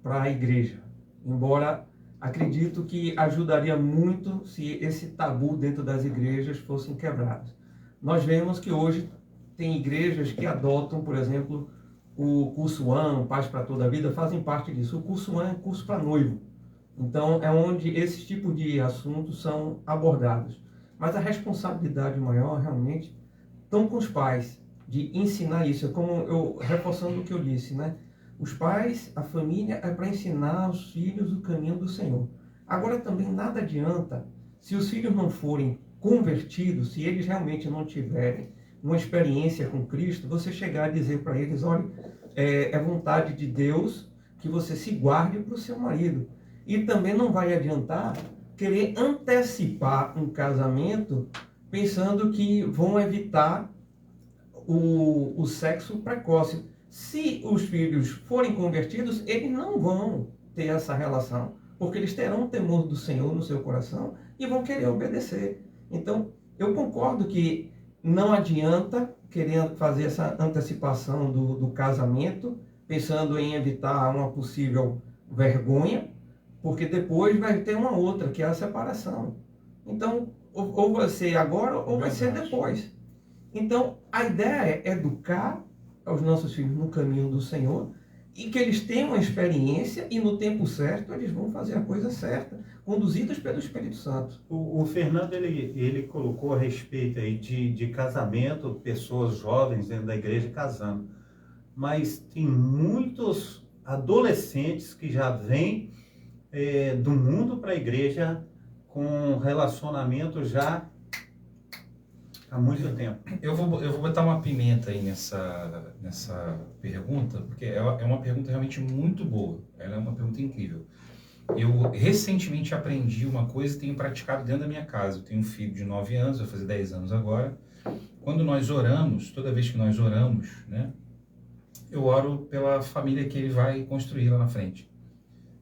para a igreja, embora acredito que ajudaria muito se esse tabu dentro das igrejas fossem quebrados. Nós vemos que hoje tem igrejas que adotam, por exemplo, o curso One, Paz para Toda a Vida, fazem parte disso. O curso One é curso para noivo. Então, é onde esses tipos de assuntos são abordados. Mas a responsabilidade maior, realmente, estão com os pais, de ensinar isso. É como eu, reforçando o que eu disse, né? Os pais, a família, é para ensinar aos filhos o caminho do Senhor. Agora, também nada adianta, se os filhos não forem convertidos, se eles realmente não tiverem uma experiência com Cristo, você chegar a dizer para eles, olha, é vontade de Deus que você se guarde para o seu marido. E também não vai adiantar querer antecipar um casamento pensando que vão evitar o sexo precoce. Se os filhos forem convertidos, eles não vão ter essa relação, porque eles terão o temor do Senhor no seu coração e vão querer obedecer. Então, eu concordo que não adianta querer fazer essa antecipação do casamento, pensando em evitar uma possível vergonha, porque depois vai ter uma outra, que é a separação. Então, ou vai ser agora ou vai ser depois. Então, a ideia é educar aos nossos filhos no caminho do Senhor e que eles tenham uma experiência e no tempo certo eles vão fazer a coisa certa, conduzidos pelo Espírito Santo. O Fernando, ele colocou a respeito aí de casamento, pessoas jovens dentro da igreja casando. Mas tem muitos adolescentes que já vêm do mundo para a igreja com relacionamento já há muito tempo. Eu vou botar uma pimenta aí nessa pergunta, porque é uma pergunta realmente muito boa. Ela é uma pergunta incrível. Eu recentemente aprendi uma coisa e tenho praticado dentro da minha casa. Eu tenho um filho de 9 anos, vai fazer 10 anos agora. Quando nós oramos, toda vez que nós oramos, né, eu oro pela família que ele vai construir lá na frente.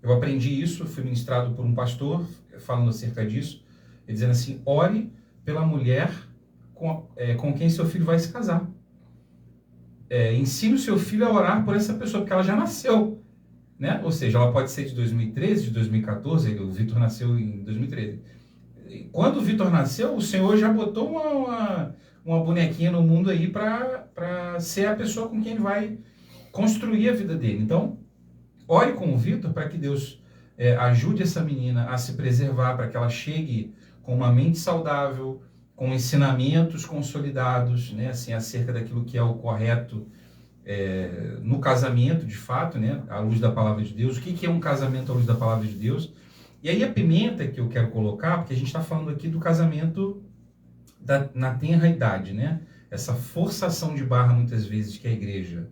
Eu aprendi isso, fui ministrado por um pastor falando acerca disso, ele dizendo assim, ore pela mulher com quem seu filho vai se casar. Ensine o seu filho a orar por essa pessoa, porque ela já nasceu, né? Ou seja, ela pode ser de 2013, de 2014, o Vitor nasceu em 2013. Quando o Vitor nasceu, o Senhor já botou uma bonequinha no mundo aí para ser a pessoa com quem ele vai construir a vida dele. Então, ore com o Vitor para que Deus ajude essa menina a se preservar, para que ela chegue com uma mente saudável, com ensinamentos consolidados, né, assim, acerca daquilo que é o correto no casamento, de fato, né, à luz da palavra de Deus. O que é um casamento à luz da palavra de Deus? E aí a pimenta que eu quero colocar, porque a gente está falando aqui do casamento na tenra idade, né? Essa forçação de barra, muitas vezes, que a igreja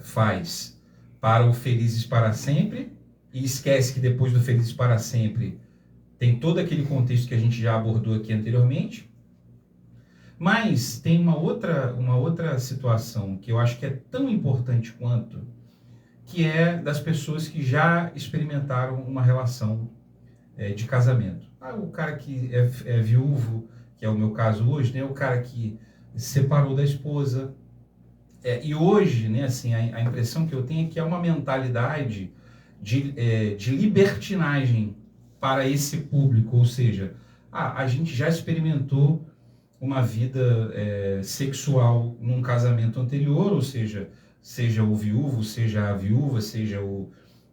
faz para o felizes para sempre, e esquece que depois do felizes para sempre tem todo aquele contexto que a gente já abordou aqui anteriormente. Mas tem uma outra situação que eu acho que é tão importante quanto, que é das pessoas que já experimentaram uma relação de casamento. O cara que é viúvo, que é o meu caso hoje, né? O cara que se separou da esposa. E hoje, né, assim, a impressão que eu tenho é que é uma mentalidade de libertinagem para esse público, ou seja, a gente já experimentou uma vida sexual num casamento anterior, ou seja o viúvo, seja a viúva, seja o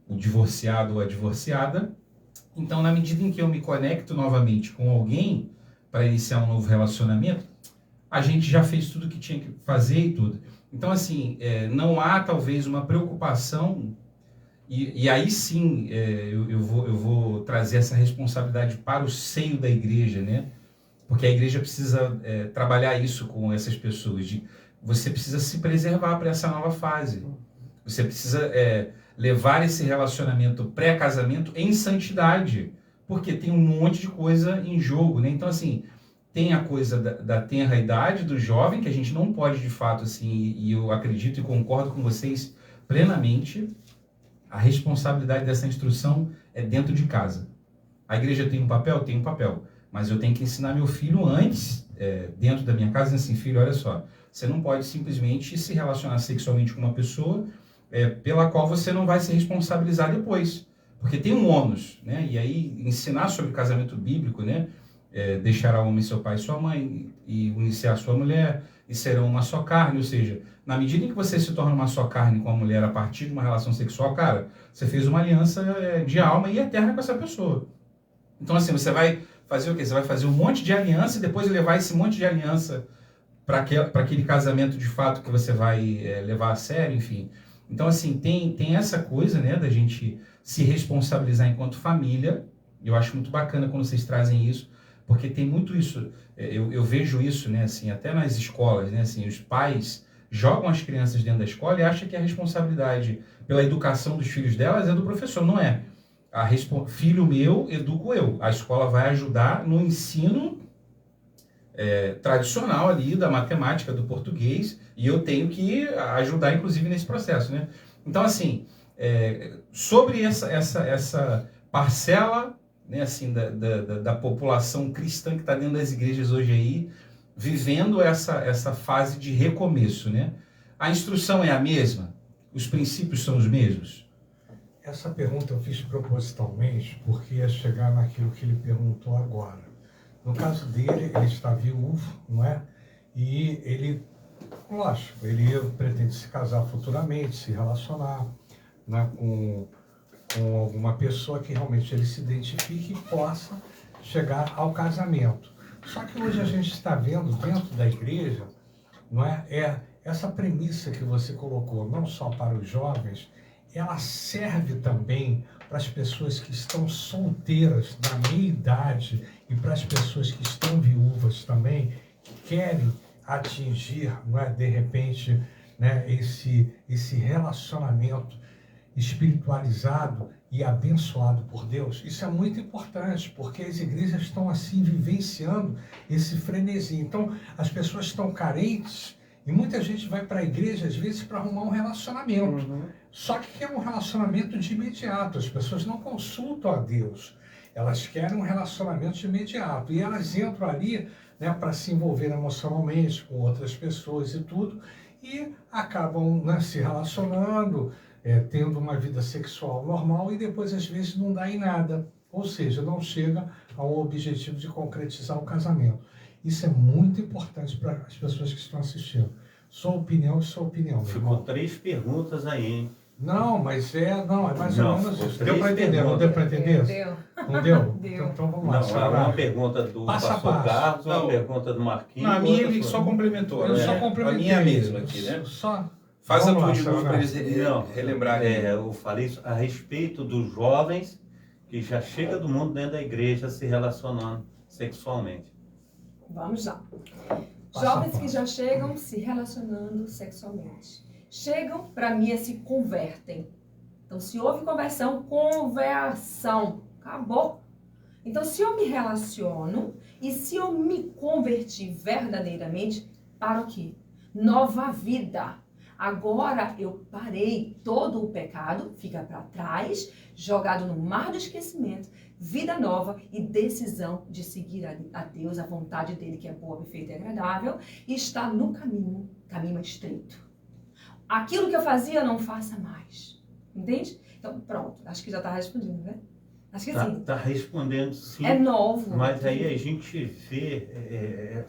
divorciado ou a divorciada. Então, na medida em que eu me conecto novamente com alguém para iniciar um novo relacionamento, a gente já fez tudo que tinha que fazer e tudo. Então, assim, não há talvez uma preocupação, e aí sim eu vou trazer essa responsabilidade para o seio da igreja, né? Porque a igreja precisa trabalhar isso com essas pessoas. Você precisa se preservar para essa nova fase. Você precisa levar esse relacionamento pré-casamento em santidade, porque tem um monte de coisa em jogo, né? Então, assim, tem a coisa da tenra idade do jovem, que a gente não pode, de fato, assim, e eu acredito e concordo com vocês plenamente, a responsabilidade dessa instrução é dentro de casa. A igreja tem um papel? Tem um papel. Mas eu tenho que ensinar meu filho antes, dentro da minha casa, assim, filho, olha só, você não pode simplesmente se relacionar sexualmente com uma pessoa pela qual você não vai se responsabilizar depois. Porque tem um ônus, né? E aí, ensinar sobre casamento bíblico, né? Deixará o homem seu pai e sua mãe, e unir-se a sua mulher, e serão uma só carne. Ou seja, na medida em que você se torna uma só carne com a mulher a partir de uma relação sexual, cara, você fez uma aliança de alma e eterna com essa pessoa. Então, assim, você vai fazer o quê? Você vai fazer um monte de aliança e depois levar esse monte de aliança para aquele casamento de fato que você vai levar a sério, enfim. Então, assim, tem essa coisa, né, da gente se responsabilizar enquanto família. Eu acho muito bacana quando vocês trazem isso, porque tem muito isso, eu vejo isso, né, assim, até nas escolas, né, assim, os pais jogam as crianças dentro da escola e acham que a responsabilidade pela educação dos filhos delas é do professor. Não é. Filho meu, educo eu. A escola vai ajudar no ensino tradicional ali da matemática, do português, e eu tenho que ajudar, inclusive, nesse processo, né? Então, assim, sobre essa parcela, né, assim, da população cristã que está dentro das igrejas hoje aí, vivendo essa fase de recomeço, né? A instrução é a mesma? Os princípios são os mesmos? Essa pergunta eu fiz propositalmente porque ia chegar naquilo que ele perguntou agora. No caso dele, ele está viúvo, não é? E ele, lógico, ele pretende se casar futuramente, se relacionar, né, com alguma pessoa que realmente ele se identifique e possa chegar ao casamento. Só que hoje a gente está vendo dentro da igreja, não é? Essa premissa que você colocou, não só para os jovens, ela serve também para as pessoas que estão solteiras da meia idade e para as pessoas que estão viúvas também, que querem atingir, não é, de repente, né, esse relacionamento espiritualizado e abençoado por Deus. Isso é muito importante, porque as igrejas estão assim vivenciando esse frenesi. Então, as pessoas estão carentes e muita gente vai para a igreja, às vezes, para arrumar um relacionamento. Só que é um relacionamento de imediato. As pessoas não consultam a Deus. Elas querem um relacionamento de imediato. E elas entram ali, né, para se envolver emocionalmente com outras pessoas e tudo. E acabam, né, se relacionando, tendo uma vida sexual normal e depois, às vezes, não dá em nada. Ou seja, não chega ao objetivo de concretizar o casamento. Isso é muito importante para as pessoas que estão assistindo. Sua opinião é sua opinião. Ficou 3 perguntas aí, hein? Não, mas é mais ou menos isso. Deu 3 para entender? Não perguntas. deu para entender? Deu. Não deu? Deu. Então vamos lá. Não, uma pergunta do Passo a pastor passo. Carlos, uma Não. pergunta do Marquinhos. Não, a minha outra ele foi- só complementou. Eu né? só complementei. A minha é a mesma aqui, né? Só. Faz a Vamos lá, tua de novo para eles Não, relembrarem. eu falei isso a respeito dos jovens que já chega do mundo dentro da igreja se relacionando sexualmente. Vamos lá. Passo a Jovens que passo. já chegam se relacionando sexualmente. Chegam, para mim, se convertem. Então, se houve conversão. Acabou. Então, se eu me relaciono e se eu me converti verdadeiramente, para o quê? Nova vida. Agora eu parei, todo o pecado fica para trás, jogado no mar do esquecimento, vida nova e decisão de seguir a Deus, a vontade dele que é boa, perfeita e agradável, e está no caminho estreito. Aquilo que eu fazia, não faça mais. Entende? Então, pronto, acho que já está respondido, né? Acho que sim. Tá respondendo sim. É novo. Mas aí a gente vê.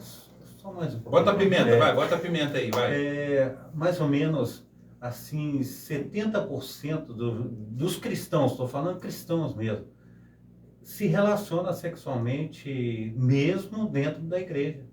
Só mais um pouco. Bota a pimenta, vai, bota a pimenta aí, vai. Mais ou menos assim, 70% dos cristãos, estou falando cristãos mesmo, se relaciona sexualmente mesmo dentro da igreja.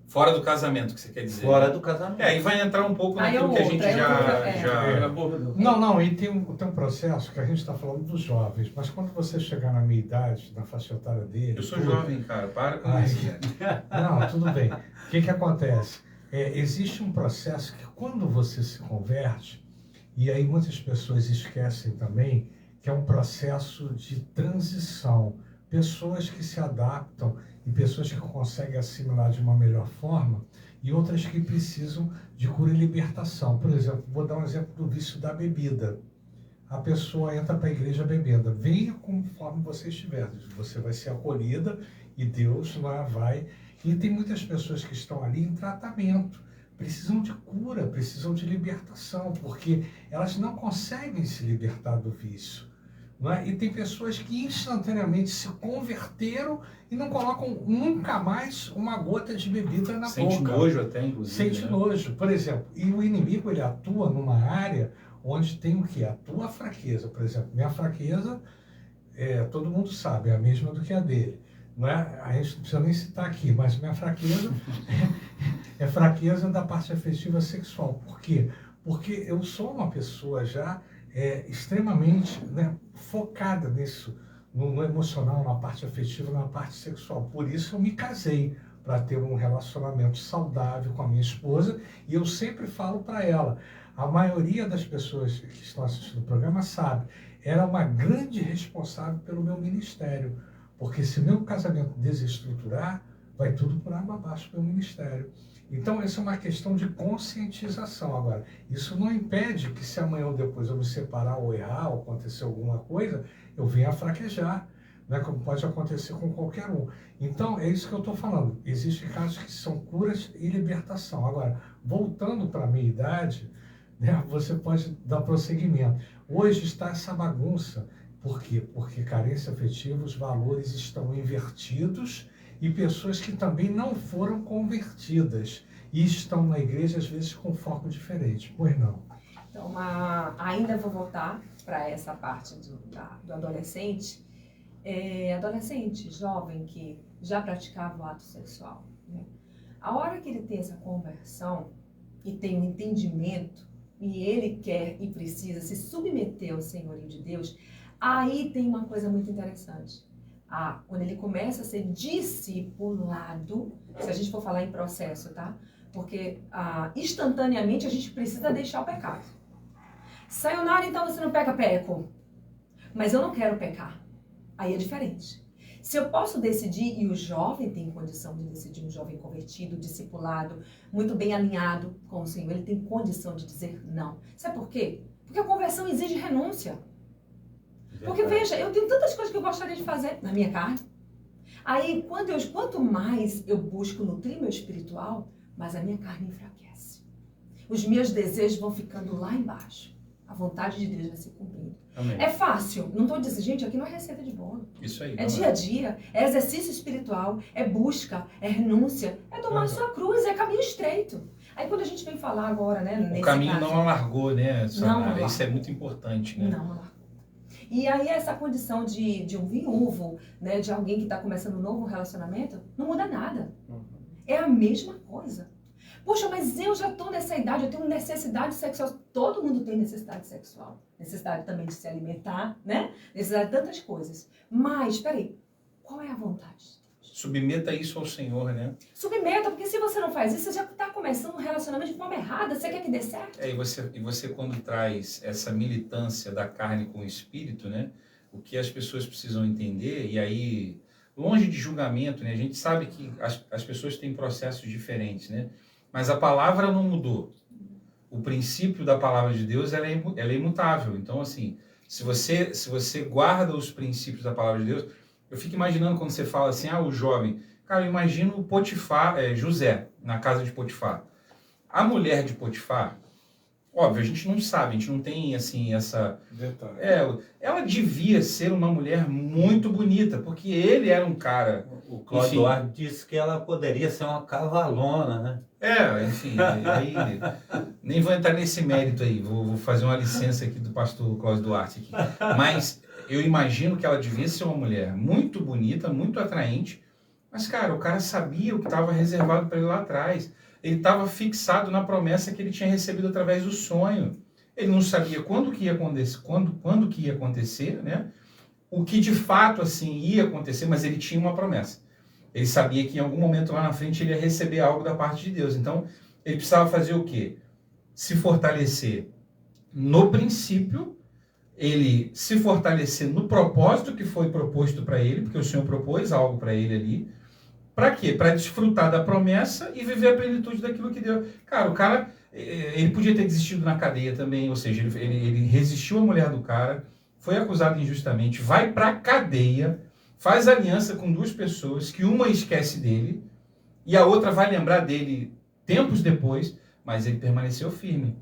Fora do casamento, que você quer dizer. Fora do casamento. E vai entrar um pouco Aí naquilo que a gente outra, já abordou. Não, e tem um processo que a gente está falando dos jovens, mas quando você chegar na minha idade, na faixa etária dele... Eu sou tudo- jovem, cara, para com Ai. isso, gente. Não, tudo bem. O que acontece? Existe um processo que quando você se converte, e aí muitas pessoas esquecem também, que é um processo de transição. pessoas que se adaptam e pessoas que conseguem assimilar de uma melhor forma e outras que precisam de cura e libertação. Por exemplo, vou dar um exemplo do vício da bebida. A pessoa entra para a igreja bebendo. Venha conforme você estiver. Você vai ser acolhida e Deus vai. E tem muitas pessoas que estão ali em tratamento. Precisam de cura, precisam de libertação, porque elas não conseguem se libertar do vício. Não é? E tem pessoas que instantaneamente se converteram e não colocam nunca mais uma gota de bebida na boca. Sente nojo até, inclusive. Sente nojo, por exemplo. E o inimigo, ele atua numa área onde tem o quê? A tua fraqueza. Por exemplo, minha fraqueza, todo mundo sabe, é a mesma do que a dele. Não é? A gente não precisa nem citar aqui, mas minha fraqueza é fraqueza da parte afetiva sexual. Por quê? Porque eu sou uma pessoa já extremamente, né, focada nisso, no emocional, na parte afetiva, na parte sexual. Por isso eu me casei, para ter um relacionamento saudável com a minha esposa, e eu sempre falo para ela, a maioria das pessoas que estão assistindo o programa sabe, era uma grande responsável pelo meu ministério, porque se meu casamento desestruturar, vai tudo por água abaixo pelo ministério. Então, essa é uma questão de conscientização. Agora, isso não impede que se amanhã ou depois eu me separar ou errar, ou acontecer alguma coisa, eu venha a fraquejar, né, como pode acontecer com qualquer um. Então, é isso que eu estou falando. Existem casos que são curas e libertação. Agora, voltando para a minha idade, né, você pode dar prosseguimento. Hoje está essa bagunça. Por quê? Porque carência afetiva, os valores estão invertidos e pessoas que também não foram convertidas e estão na igreja, às vezes, com foco diferente. Pois não. Então, ainda vou voltar para essa parte do adolescente. Adolescente, jovem, que já praticava o ato sexual. Né? A hora que ele tem essa conversão e tem um entendimento, e ele quer e precisa se submeter ao senhorio de Deus, aí tem uma coisa muito interessante. Quando ele começa a ser discipulado, se a gente for falar em processo, tá? Porque instantaneamente a gente precisa deixar o pecado. Sayonara, então você não peco. Mas eu não quero pecar. Aí é diferente. Se eu posso decidir, e o jovem tem condição de decidir, um jovem convertido, discipulado, muito bem alinhado com o Senhor, ele tem condição de dizer não. Sabe por quê? Porque a conversão exige renúncia. Porque, veja, eu tenho tantas coisas que eu gostaria de fazer na minha carne. Aí, quanto mais eu busco nutrir meu espiritual, mais a minha carne enfraquece. Os meus desejos vão ficando lá embaixo. A vontade de Deus vai se cumprindo. Amém. É fácil. Não estou dizendo, gente, aqui não é receita de bolo. Isso aí. É dia a dia, é exercício espiritual, é busca, é renúncia, é tomar sua cruz, é caminho estreito. Aí quando a gente vem falar agora, né, nesse O caminho caso, não alargou, né, Samara? Não Isso é muito importante, né? não alargou. E aí essa condição de um viúvo, né, de alguém que está começando um novo relacionamento, não muda nada. É a mesma coisa. Poxa, mas eu já estou nessa idade, eu tenho necessidade sexual. Todo mundo tem necessidade sexual. Necessidade também de se alimentar, né? Necessidade de tantas coisas. Mas, peraí, qual é a vontade? Submeta isso ao Senhor, né? Submeta, porque se você não faz isso, você já está começando um relacionamento de forma errada. Você quer que dê certo? E você quando traz essa militância da carne com o espírito, né? O que as pessoas precisam entender, e aí, longe de julgamento, né? A gente sabe que as pessoas têm processos diferentes, né? Mas a palavra não mudou. O princípio da palavra de Deus, ela é imutável. Então, assim, se você guarda os princípios da palavra de Deus, eu fico imaginando quando você fala assim, o jovem. Cara, eu imagino Potifar, José, na casa de Potifar. A mulher de Potifar, óbvio, a gente não sabe, a gente não tem, assim, essa... Detalhe. Ela devia ser uma mulher muito bonita, porque ele era um cara... O Cláudio Duarte disse que ela poderia ser uma cavalona, né? Enfim, aí nem vou entrar nesse mérito aí, vou fazer uma licença aqui do pastor Cláudio Duarte aqui. Mas eu imagino que ela devia ser uma mulher muito bonita, muito atraente, mas, cara, o cara sabia o que estava reservado para ele lá atrás. Ele estava fixado na promessa que ele tinha recebido através do sonho. Ele não sabia quando que ia acontecer, quando que ia acontecer, né? O que de fato assim ia acontecer, mas ele tinha uma promessa. Ele sabia que em algum momento lá na frente ele ia receber algo da parte de Deus. Então, ele precisava fazer o quê? Se fortalecer no princípio, ele se fortalecer no propósito que foi proposto para ele, porque o Senhor propôs algo para ele ali. Para quê? Para desfrutar da promessa e viver a plenitude daquilo que Deus... Cara, o cara, ele podia ter desistido na cadeia também, ou seja, ele resistiu à mulher do cara, foi acusado injustamente, vai para a cadeia, faz aliança com duas pessoas, que uma esquece dele e a outra vai lembrar dele tempos depois, mas ele permaneceu firme.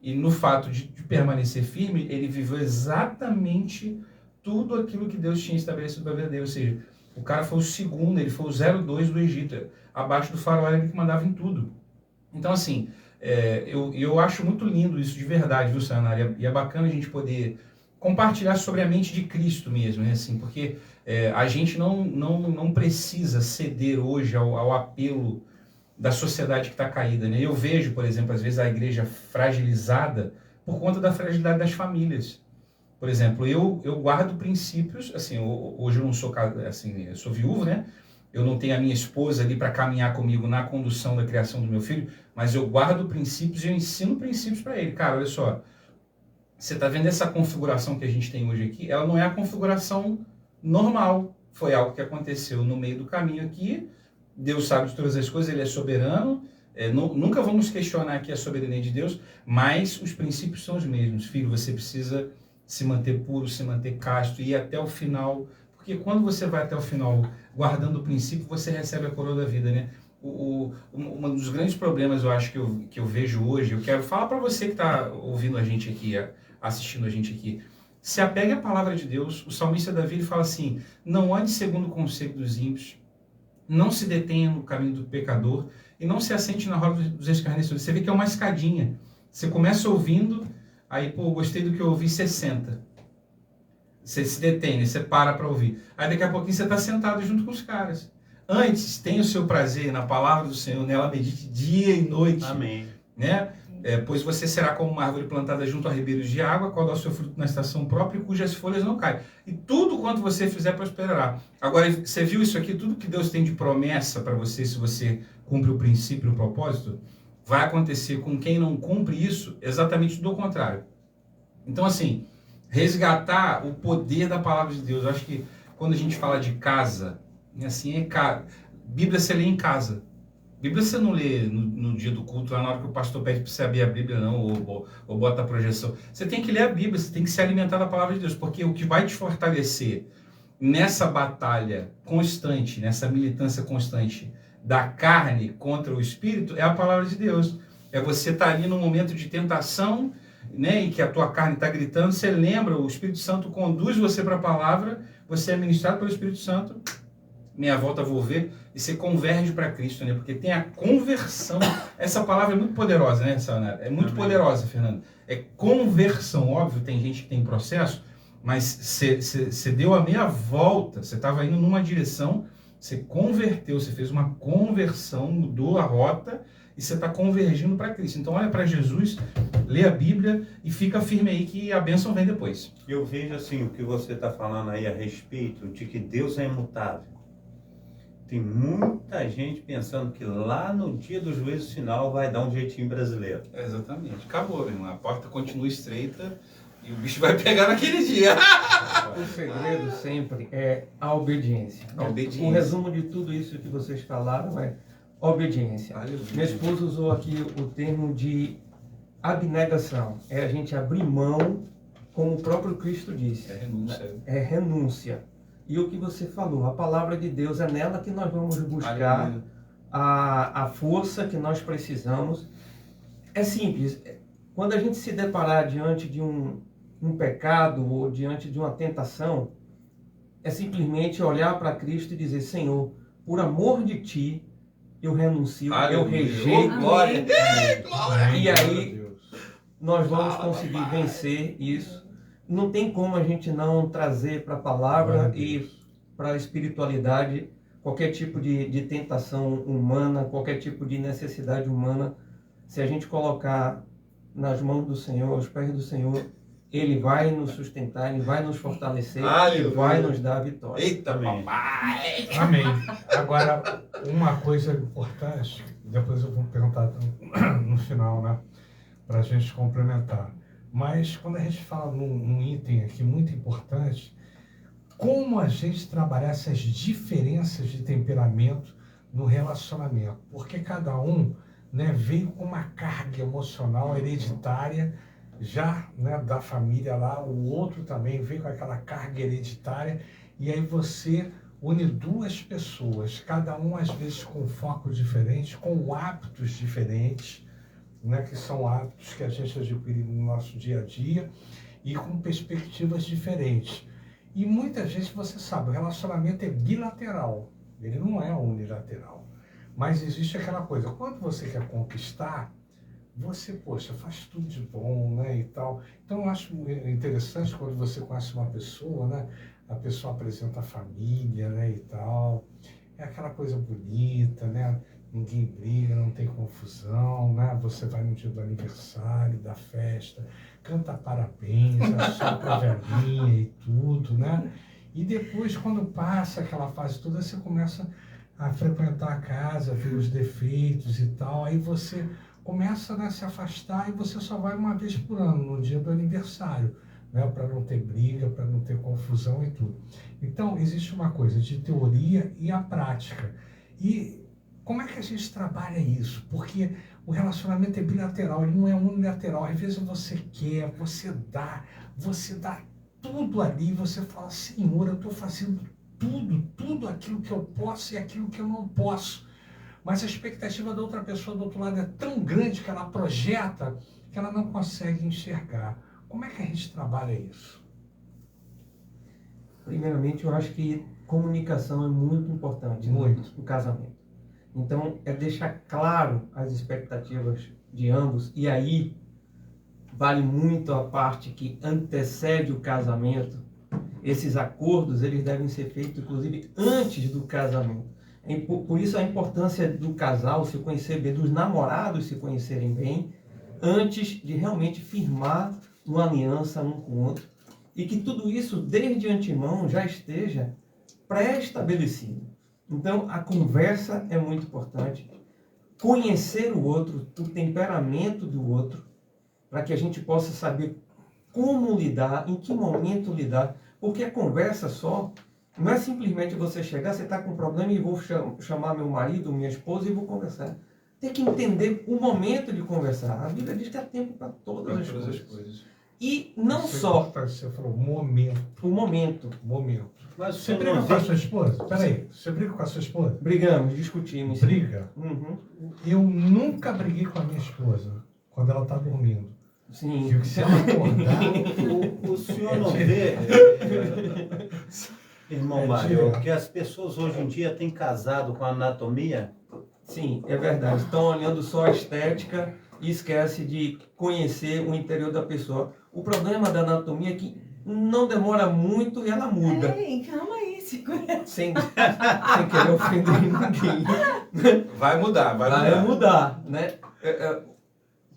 E no fato de permanecer firme, ele viveu exatamente tudo aquilo que Deus tinha estabelecido para a vida dele, ou seja, o cara foi o segundo, ele foi o 02 do Egito. Abaixo do faraó era ele que mandava em tudo. Então, assim, eu acho muito lindo isso de verdade, viu, Sayonara? E é bacana a gente poder compartilhar sobre a mente de Cristo mesmo, né? Assim, porque a gente não precisa ceder hoje ao apelo da sociedade que está caída, né? Eu vejo, por exemplo, às vezes a igreja fragilizada por conta da fragilidade das famílias. Por exemplo, eu guardo princípios, assim, hoje eu não sou, assim, eu sou viúvo, né? Eu não tenho a minha esposa ali para caminhar comigo na condução da criação do meu filho, mas eu guardo princípios e eu ensino princípios para ele. Cara, olha só, você está vendo essa configuração que a gente tem hoje aqui? Ela não é a configuração normal. Foi algo que aconteceu no meio do caminho aqui. Deus sabe de todas as coisas, Ele é soberano. Nunca vamos questionar aqui a soberania de Deus, mas os princípios são os mesmos. Filho, você precisa se manter puro, se manter casto e ir até o final, porque quando você vai até o final guardando o princípio, você recebe a coroa da vida, né? Um dos grandes problemas, eu acho, que eu vejo hoje, eu quero falar para você que está ouvindo a gente aqui, assistindo a gente aqui, se apegue à palavra de Deus. O salmista Davi ele fala assim: não ande segundo o conselho dos ímpios, não se detenha no caminho do pecador e não se assente na roda dos escarnecedores. Você vê que é uma escadinha. Você começa ouvindo, aí, pô, gostei do que eu ouvi, 60. Você se detém, você para ouvir. Aí daqui a pouquinho você está sentado junto com os caras. Antes, tenha o seu prazer na palavra do Senhor, nela medite dia e noite. Amém. Né? Pois você será como uma árvore plantada junto a ribeiros de água, qual dá o seu fruto na estação própria, e cujas folhas não caem. E tudo quanto você fizer prosperará. Agora, você viu isso aqui? Tudo que Deus tem de promessa para você, se você cumpre o princípio e o propósito, vai acontecer com quem não cumpre isso exatamente do contrário. Então, assim, resgatar o poder da palavra de Deus. Eu acho que quando a gente fala de casa, assim, Bíblia você lê em casa. Bíblia você não lê no dia do culto, lá na hora que o pastor pede para você abrir a Bíblia, não, ou bota a projeção. Você tem que ler a Bíblia, você tem que se alimentar da palavra de Deus, porque o que vai te fortalecer nessa batalha constante, nessa militância constante da carne contra o espírito, é a palavra de Deus. É você estar ali num momento de tentação, né, em que a tua carne está gritando, você lembra, o Espírito Santo conduz você para a palavra, você é ministrado pelo Espírito Santo, meia volta vou ver, e você converge para Cristo, né? Porque tem a conversão. Essa palavra é muito poderosa, né, Sayonara? É muito poderosa, Fernando. É conversão, óbvio, tem gente que tem processo, mas você deu a meia volta, você estava indo numa direção, você converteu, você fez uma conversão, mudou a rota, e você está convergindo para Cristo. Então olha para Jesus, lê a Bíblia e fica firme aí que a bênção vem depois. Eu vejo assim, o que você está falando aí a respeito de que Deus é imutável. Tem muita gente pensando que lá no dia do juízo final vai dar um jeitinho brasileiro. Exatamente. Acabou, meu irmão. A porta continua estreita e o bicho vai pegar naquele dia. O segredo sempre é a obediência. A obediência. O resumo de tudo isso que vocês falaram é obediência. Aleluia. Minha esposa usou aqui o termo de abnegação. É a gente abrir mão, como o próprio Cristo disse. É renúncia. É renúncia. E o que você falou, a palavra de Deus, é nela que nós vamos buscar a força que nós precisamos. É simples. Quando a gente se deparar diante de um pecado ou diante de uma tentação, é simplesmente olhar para Cristo e dizer: Senhor, por amor de Ti, eu renuncio, eu rejeito. Oh, glória. E aí nós vamos conseguir vencer isso. Não tem como a gente não trazer para a palavra e para a espiritualidade qualquer tipo de tentação humana, qualquer tipo de necessidade humana. Se a gente colocar nas mãos do Senhor, aos pés do Senhor, Ele vai nos sustentar, Ele vai nos fortalecer, Ele vai nos dar a vitória. Eita, papai! Amém. Agora, uma coisa importante, depois eu vou perguntar no final, né? Para a gente complementar. Mas quando a gente fala num item aqui muito importante, como a gente trabalhar essas diferenças de temperamento no relacionamento, porque cada um, né, veio com uma carga emocional hereditária já, né, da família lá, o outro também veio com aquela carga hereditária, e aí você une duas pessoas, cada um às vezes com foco diferente, com hábitos diferentes, né, que são hábitos que a gente adquire no nosso dia a dia e com perspectivas diferentes. E muitas vezes, você sabe, o relacionamento é bilateral, ele não é unilateral. Mas existe aquela coisa, quando você quer conquistar, você, poxa, faz tudo de bom, né, e tal. Então, eu acho interessante quando você conhece uma pessoa, né, a pessoa apresenta a família, né, e tal. É aquela coisa bonita, né, ninguém briga, não tem confusão, né, você vai no dia do aniversário, da festa, canta parabéns, assopra a velhinha e tudo, né? E depois, quando passa aquela fase toda, você começa a frequentar a casa, ver os defeitos e tal, aí você começa, né, a se afastar e você só vai uma vez por ano, no dia do aniversário, né, para não ter briga, para não ter confusão e tudo. Então, existe uma coisa de teoria e a prática. E como é que a gente trabalha isso? Porque o relacionamento é bilateral, ele não é unilateral. Às vezes você quer, você dá tudo ali, você fala, Senhor, eu estou fazendo tudo aquilo que eu posso e aquilo que eu não posso. Mas a expectativa da outra pessoa do outro lado é tão grande que ela projeta que ela não consegue enxergar. Como é que a gente trabalha isso? Primeiramente, eu acho que comunicação é muito importante no casamento. Então, é deixar claro as expectativas de ambos, e aí vale muito a parte que antecede o casamento. Esses acordos, eles devem ser feitos, inclusive, antes do casamento. Por isso a importância do casal se conhecer bem, dos namorados se conhecerem bem, antes de realmente firmar uma aliança um com o outro, e que tudo isso, desde antemão, já esteja pré-estabelecido. Então, a conversa é muito importante. Conhecer o outro, o temperamento do outro, para que a gente possa saber como lidar, em que momento lidar. Porque a conversa só não é simplesmente você chegar, você está com um problema e vou chamar meu marido, minha esposa e vou conversar. Tem que entender o momento de conversar. A Bíblia diz que há tempo para todas as coisas. E não só... Você falou momento. O momento. Mas você briga com a sua esposa? Peraí, você briga com a sua esposa? Brigamos, discutimos. Briga? Uhum. Eu nunca briguei com a minha esposa quando ela está dormindo. Sim. Digo que se ela acordar... O senhor não vê, irmão Mário, que as pessoas hoje em dia têm casado com a anatomia? Sim, é verdade. Estão olhando só a estética e esquece de conhecer o interior da pessoa. O problema da anatomia é que não demora muito e ela muda. Ei, calma aí, segura. Sem querer ofender ninguém. Vai mudar. Né?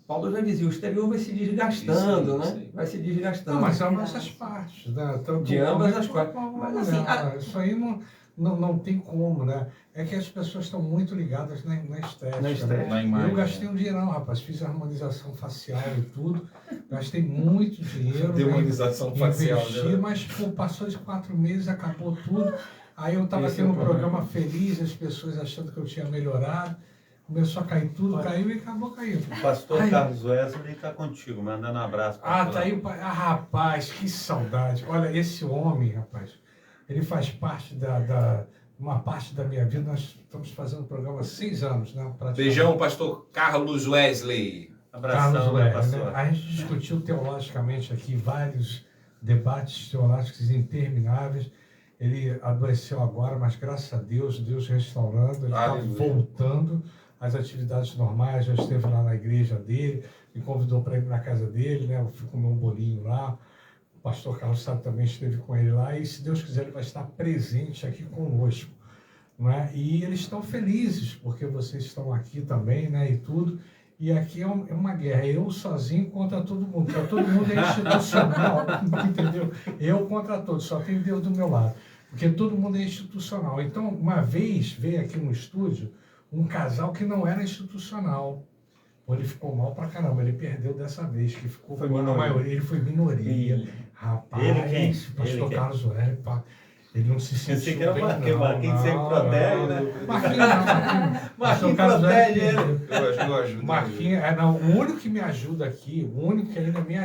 Paulo já dizia, o exterior vai se desgastando, isso aí, né? isso aí. Vai se desgastando. Não, mas ambas as partes, né? Tanto De ambas as partes. Mas assim, isso aí não tem como, né? É que as pessoas estão muito ligadas na estética. Na estética. Né? Na imagem, eu gastei um dinheirão, rapaz. Fiz harmonização facial e tudo. Gastei muito dinheiro. Demonização né? facial. Investi, Né? mas pô, passou de 4 meses, acabou tudo. Aí eu estava Esse aqui é o no problema. programa feliz, as pessoas achando que eu tinha melhorado. Começou a cair tudo, caiu e acabou caindo. O pastor Ai. Carlos Wesley está contigo, mandando um abraço para Tá aí o pai. Rapaz, que saudade. Olha, esse homem, rapaz, ele faz parte uma parte da minha vida. Nós estamos fazendo o programa há 6 anos, né? Beijão, pastor Carlos Wesley. Abração, Carlos meu Wesley, pastor. né? A gente discutiu teologicamente aqui vários debates teológicos intermináveis. Ele adoeceu agora, mas graças a Deus, Deus restaurando, ele está Aleluia. voltando às atividades normais. Já esteve lá na igreja dele, me convidou para ir na casa dele, né? Eu fui comer um bolinho lá. O pastor Carlos Sábio também esteve com ele lá, e se Deus quiser, ele vai estar presente aqui conosco, não é? E eles estão felizes, porque vocês estão aqui também, né? E tudo. E aqui é uma guerra, eu sozinho contra todo mundo, porque todo mundo é institucional, entendeu? Eu contra todos, só tem Deus do meu lado, porque todo mundo é institucional. Então, uma vez veio aqui no estúdio um casal que não era institucional, Pô, ele ficou mal pra caramba, ele perdeu dessa vez, que ficou Foi com a minoria. maioria, ele foi minoria. E Rapaz, Ele quem? pastor Ele quem? Carlos Hélio, pá, ele não se sentiu Pensei que era bem, Marquinhos, não, Marquinhos sempre não, protege, não. né? Marquinhos não, Pastor Marquinhos Carlos protege Hélio, ele. Eu ajudo. Marquinhos, não, o único que me ajuda aqui, o único que ainda me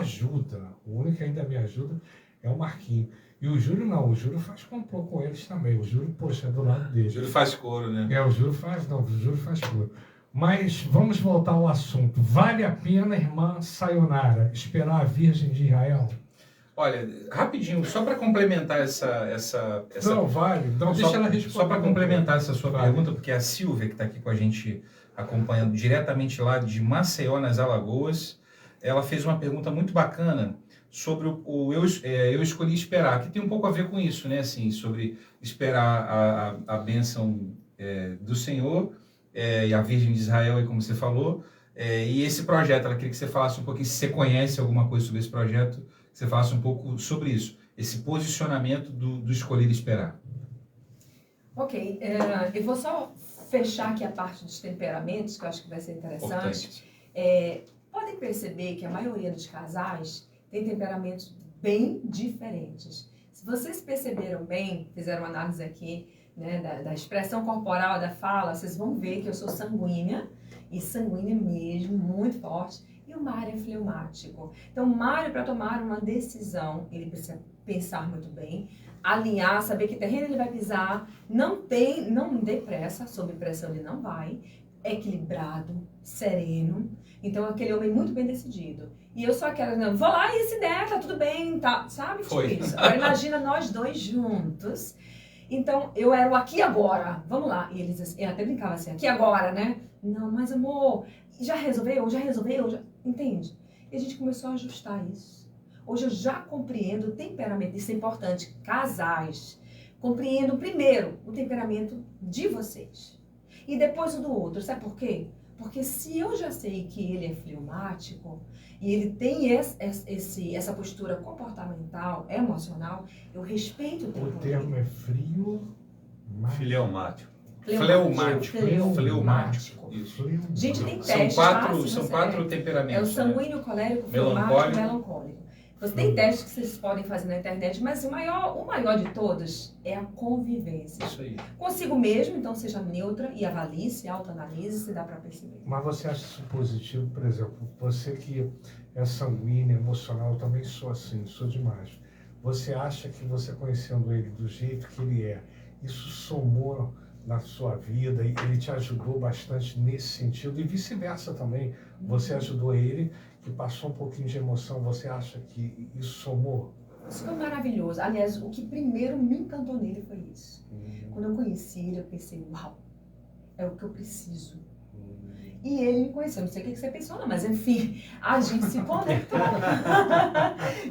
ajuda é o Marquinhos. E o Júlio não, o Júlio faz complô com eles também. O Júlio, poxa, é do lado dele. O Júlio faz coro, né? O Júlio faz cor. Mas vamos voltar ao assunto. Vale a pena, irmã Sayonara, esperar a Virgem de Israel? Olha, rapidinho, só para complementar essa Não, vale. Não, deixa ela responder. Só para complementar essa sua Vale. pergunta, porque a Silvia, que está aqui com a gente, acompanhando diretamente lá de Maceió, nas Alagoas, ela fez uma pergunta muito bacana sobre eu escolhi esperar, que tem um pouco a ver com isso, né? Assim, sobre esperar a bênção do Senhor e a Virgem de Israel, como você falou, e esse projeto, ela queria que você falasse um pouquinho, se você conhece alguma coisa sobre esse projeto, que você falasse um pouco sobre isso, esse posicionamento do escolher esperar. Ok, eu vou só fechar aqui a parte dos temperamentos, que eu acho que vai ser interessante. Podem perceber que a maioria dos casais tem temperamentos bem diferentes. Se vocês perceberam bem, fizeram uma análise aqui, né, da expressão corporal, da fala, vocês vão ver que eu sou sanguínea, e sanguínea mesmo, muito forte, e o Mário é fleumático. Então, o Mário, para tomar uma decisão, ele precisa pensar muito bem, alinhar, saber que terreno ele vai pisar, não dê pressa, sob pressão ele não vai, é equilibrado, sereno, então aquele homem muito bem decidido. E eu sou aquela, não, vou lá e se der, tá tudo bem, tá, sabe? Tipo Foi. isso. Agora imagina nós dois juntos. Então, eu era o aqui e agora, vamos lá. E eles, eu até brincava assim, aqui e agora, né? Não, mas amor, já resolveu? Entende? E a gente começou a ajustar isso. Hoje eu já compreendo o temperamento, isso é importante, casais. Compreendo primeiro o temperamento de vocês. E depois o do outro, sabe por quê? Porque se eu já sei que ele é fleumático e ele tem essa postura comportamental, emocional, eu respeito o tempo O termo dele. é frio, Fileumático. Fleumático. Isso. Gente, tem São testes, são quatro temperamentos. É o sanguíneo, colérico, fleumático e melancólico. Você tem testes que vocês podem fazer na internet, mas o maior de todos é a convivência. Isso aí. Consigo mesmo, então seja neutra e avalie, se autoanalise, se dá para perceber. Mas você acha isso positivo, por exemplo, você que é sanguíneo, emocional, eu também sou assim, sou demais. Você acha que você conhecendo ele do jeito que ele é, isso somou na sua vida e ele te ajudou bastante nesse sentido e vice-versa também? Você ajudou ele, que passou um pouquinho de emoção, você acha que isso somou? Isso foi maravilhoso. Aliás, o que primeiro me encantou nele foi isso. Quando eu conheci ele, eu pensei, uau, é o que eu preciso. E ele me conheceu, não sei o que você pensou, não, mas enfim, a gente se conectou.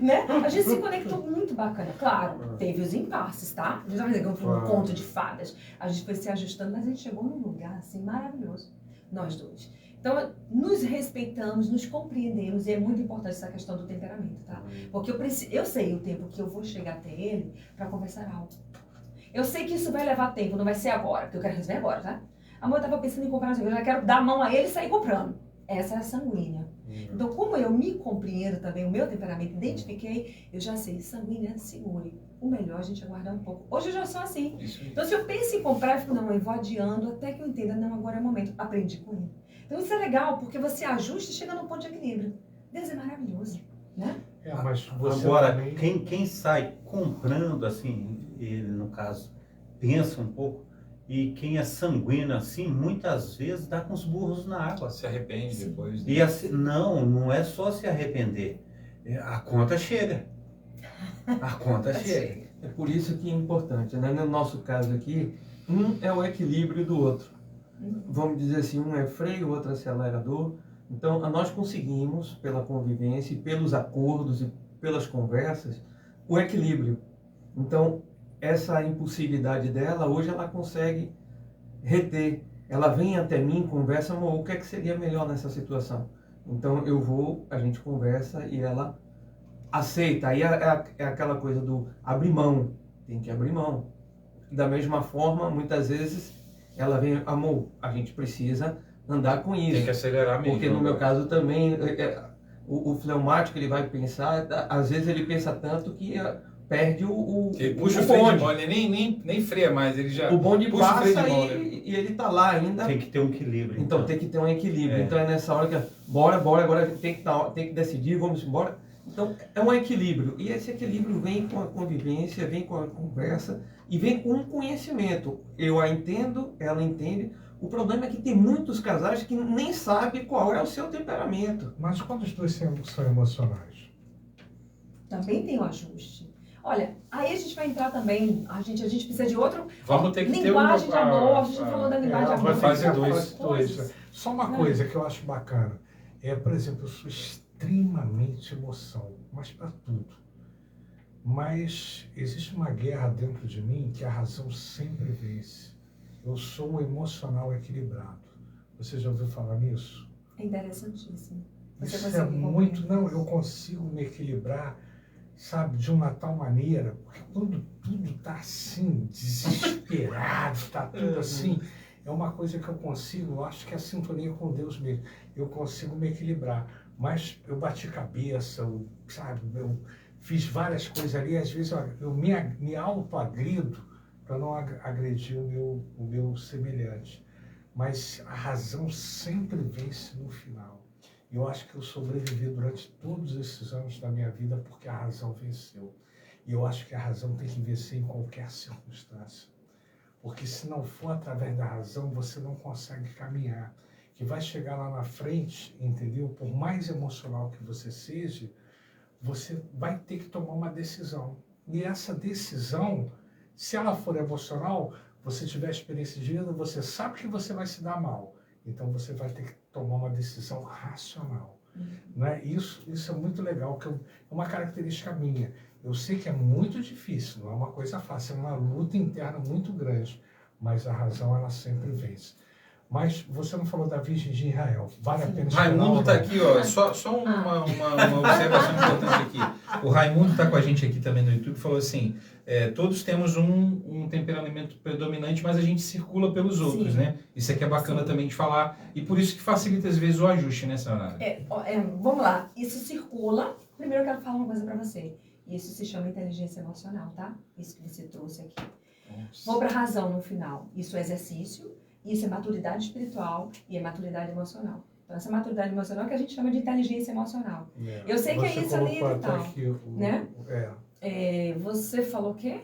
Né? A gente se conectou muito bacana. Claro, teve os impasses, tá? A gente vai dizer que foi um conto de fadas. A gente foi se ajustando, mas a gente chegou num lugar assim maravilhoso, nós dois. Então, nos respeitamos, nos compreendemos, e é muito importante essa questão do temperamento, tá? Porque eu sei o tempo que eu vou chegar até ele para conversar algo. Eu sei que isso vai levar tempo, não vai ser agora, porque eu quero resolver agora, tá? Amor, eu tava pensando em comprar, eu já quero dar a mão a ele e sair comprando. Essa é a sanguínea. Então, como eu me compreendo também, o meu temperamento, identifiquei, eu já sei, sanguínea, segure. O melhor é a gente aguardar um pouco. Hoje eu já sou assim. Então, se eu penso em comprar, eu fico, não, eu vou adiando até que eu entenda, não, agora é o momento. Aprendi com ele. Então, isso é legal, porque você ajusta e chega num ponto de equilíbrio. Deus é maravilhoso, né? Mas você Agora, também... quem sai comprando, assim, ele, no caso, pensa um pouco, e quem é sanguíneo, assim, muitas vezes dá com os burros na água. Se arrepende depois. E assim, não é só se arrepender. A conta chega. A conta chega. É por isso que é importante, né? No nosso caso aqui, um é o equilíbrio do outro. Vamos dizer assim, um é freio, o outro é acelerador. Então, nós conseguimos, pela convivência, e pelos acordos e pelas conversas, o equilíbrio. Então, essa impulsividade dela, hoje ela consegue reter. Ela vem até mim, conversa, amor, o que é que seria melhor nessa situação? Então, a gente conversa e ela aceita. Aí é aquela coisa do abrir mão. Tem que abrir mão. Da mesma forma, muitas vezes, ela vem, amor, a gente precisa andar com isso. Tem que acelerar mesmo. Porque no meu caso também, o fleumático ele vai pensar, às vezes ele pensa tanto que perde Ele puxa o o freio de bonde. mão, ele nem freia mais, ele já O bonde puxa o freio passa de mão, né? e ele tá lá ainda. Tem que ter um equilíbrio. Então tem que ter um equilíbrio. É. Então é nessa hora que bora, agora tem que decidir, vamos embora. Então é um equilíbrio. E esse equilíbrio vem com a convivência, vem com a conversa e vem com o conhecimento. Eu a entendo, ela entende. O problema é que tem muitos casais que nem sabem qual é o seu temperamento. Mas quando os dois são emocionais? Também tem um ajuste. Olha, aí a gente vai entrar também, a gente precisa de outro... Vamos ter que ter linguagem de amor, a gente não falou da linguagem de amor. vai fazer Outras dois. coisas. Só uma coisa que eu acho bacana. Por exemplo, eu sou extremamente emoção, mas para tudo. Mas existe uma guerra dentro de mim que a razão sempre vence. Eu sou um emocional equilibrado. Você já ouviu falar nisso? É interessantíssimo. Você Isso é consegue muito... compreender? Não, eu consigo me equilibrar, sabe, de uma tal maneira, porque quando tudo está assim, desesperado, está tudo assim, é uma coisa que eu consigo, eu acho que é a sintonia com Deus mesmo, eu consigo me equilibrar, mas eu bati cabeça, eu fiz várias coisas ali, às vezes eu me auto-agrido para não agredir o meu semelhante, mas a razão sempre vence no final. Eu acho que eu sobrevivi durante todos esses anos da minha vida porque a razão venceu. E eu acho que a razão tem que vencer em qualquer circunstância. Porque se não for através da razão, você não consegue caminhar. Que vai chegar lá na frente, entendeu? Por mais emocional que você seja, você vai ter que tomar uma decisão. E essa decisão, se ela for emocional, você tiver experiência de vida, você sabe que você vai se dar mal. Então você vai ter que tomar uma decisão racional. Né? Isso é muito legal, que é uma característica minha. Eu sei que é muito difícil, não é uma coisa fácil, é uma luta interna muito grande, mas a razão ela sempre vence. Mas você não falou da Virgem de Israel. Vale a pena esperar. Raimundo está aqui, ó. Só uma observação importante aqui. O Raimundo está com a gente aqui também no YouTube, falou assim: todos temos um temperamento predominante, mas a gente circula pelos outros, Sim. né? Isso aqui é bacana também de falar, e por isso que facilita às vezes o ajuste, né, senhora? Vamos lá, isso circula. Primeiro eu quero falar uma coisa para você. Isso se chama inteligência emocional, tá? Isso que você trouxe aqui. Vou para a razão no final. Isso é exercício. Isso é maturidade espiritual e é maturidade emocional. Então, essa maturidade emocional é que a gente chama de inteligência emocional. Eu sei que é isso ali e tal, né? Você falou o quê?